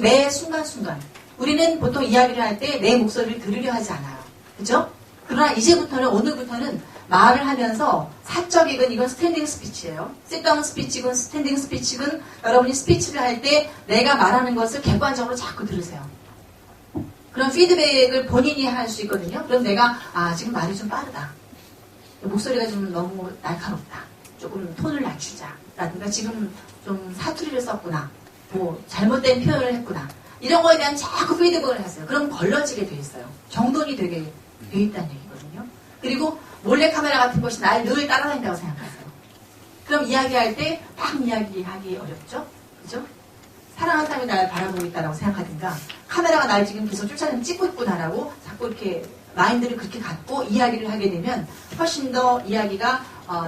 매 순간순간. 우리는 보통 이야기를 할 때 내 목소리를 들으려 하지 않아요. 그죠? 그러나 이제부터는, 오늘부터는 말을 하면서 사적이건 이건 스탠딩 스피치예요. sit-down 스피치건 스탠딩 스피치건 여러분이 스피치를 할 때 내가 말하는 것을 객관적으로 자꾸 들으세요. 그런 피드백을 본인이 할 수 있거든요. 그럼 내가 지금 말이 좀 빠르다. 목소리가 좀 너무 날카롭다. 조금 톤을 낮추자. 라든가 지금 좀 사투리를 썼구나. 뭐 잘못된 표현을 했구나. 이런 거에 대한 자꾸 피드백을 하세요. 그럼 걸러지게 돼 있어요. 정돈이 되게 돼 있다는 얘기거든요. 그리고 몰래카메라 같은 것이 날 늘 따라다닌다고 생각하세요. 그럼 이야기할 때 막 이야기하기 어렵죠? 그죠? 사랑하는 사람이 날 바라보고 있다고 생각하든가 카메라가 날 지금 계속 쫓아내면 찍고 있구나라고 자꾸 이렇게 마인드를 그렇게 갖고 이야기를 하게 되면 훨씬 더 이야기가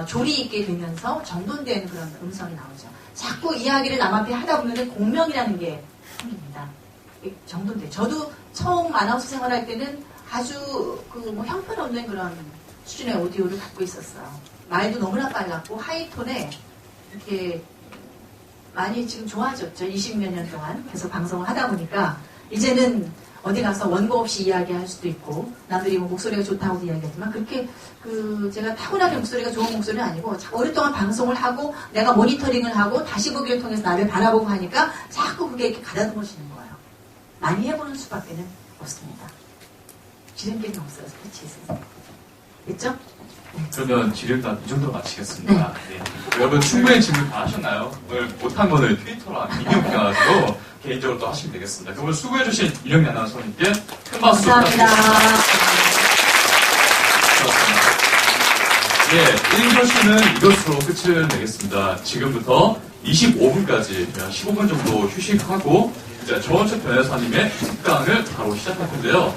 조리 있게 되면서 정돈되는 그런 음성이 나오죠. 자꾸 이야기를 남 앞에 하다 보면 공명이라는 게 생깁니다. 정돈돼. 저도 처음 아나운서 생활할 때는 아주 뭐 형편없는 그런 수준의 오디오를 갖고 있었어요. 말도 너무나 빨랐고 하이톤에 이렇게 많이 지금 좋아졌죠. 20몇 년 동안 계속 방송을 하다 보니까 이제는 어디 가서 원고 없이 이야기할 수도 있고 남들이 뭐 목소리가 좋다고 이야기하지만 그렇게 제가 타고나게 목소리가 좋은 목소리는 아니고 오랫동안 방송을 하고 내가 모니터링을 하고 다시 보기를 통해서 나를 바라보고 하니까 자꾸 그게 이렇게 가다듬어지는 거예요. 많이 해보는 수밖에 없습니다. 지름길은 없어요. 스피치에서. 됐죠? 그러면 지름단 이 정도로 마치겠습니다. 네. 여러분 충분히 질문 다 하셨나요? 오늘 못한 거는 트위터랑 미디어 가지고 개인적으로 또 하시면 되겠습니다. 오늘 수고해주신 윤영민 아나운서님께 큰 박수 감사합니다. 네, 1교시는 이것으로 끝을 내겠습니다. 지금부터 25분까지 15분 정도 휴식하고 이제 정원철 변호사님의 특강을 바로 시작할 텐데요.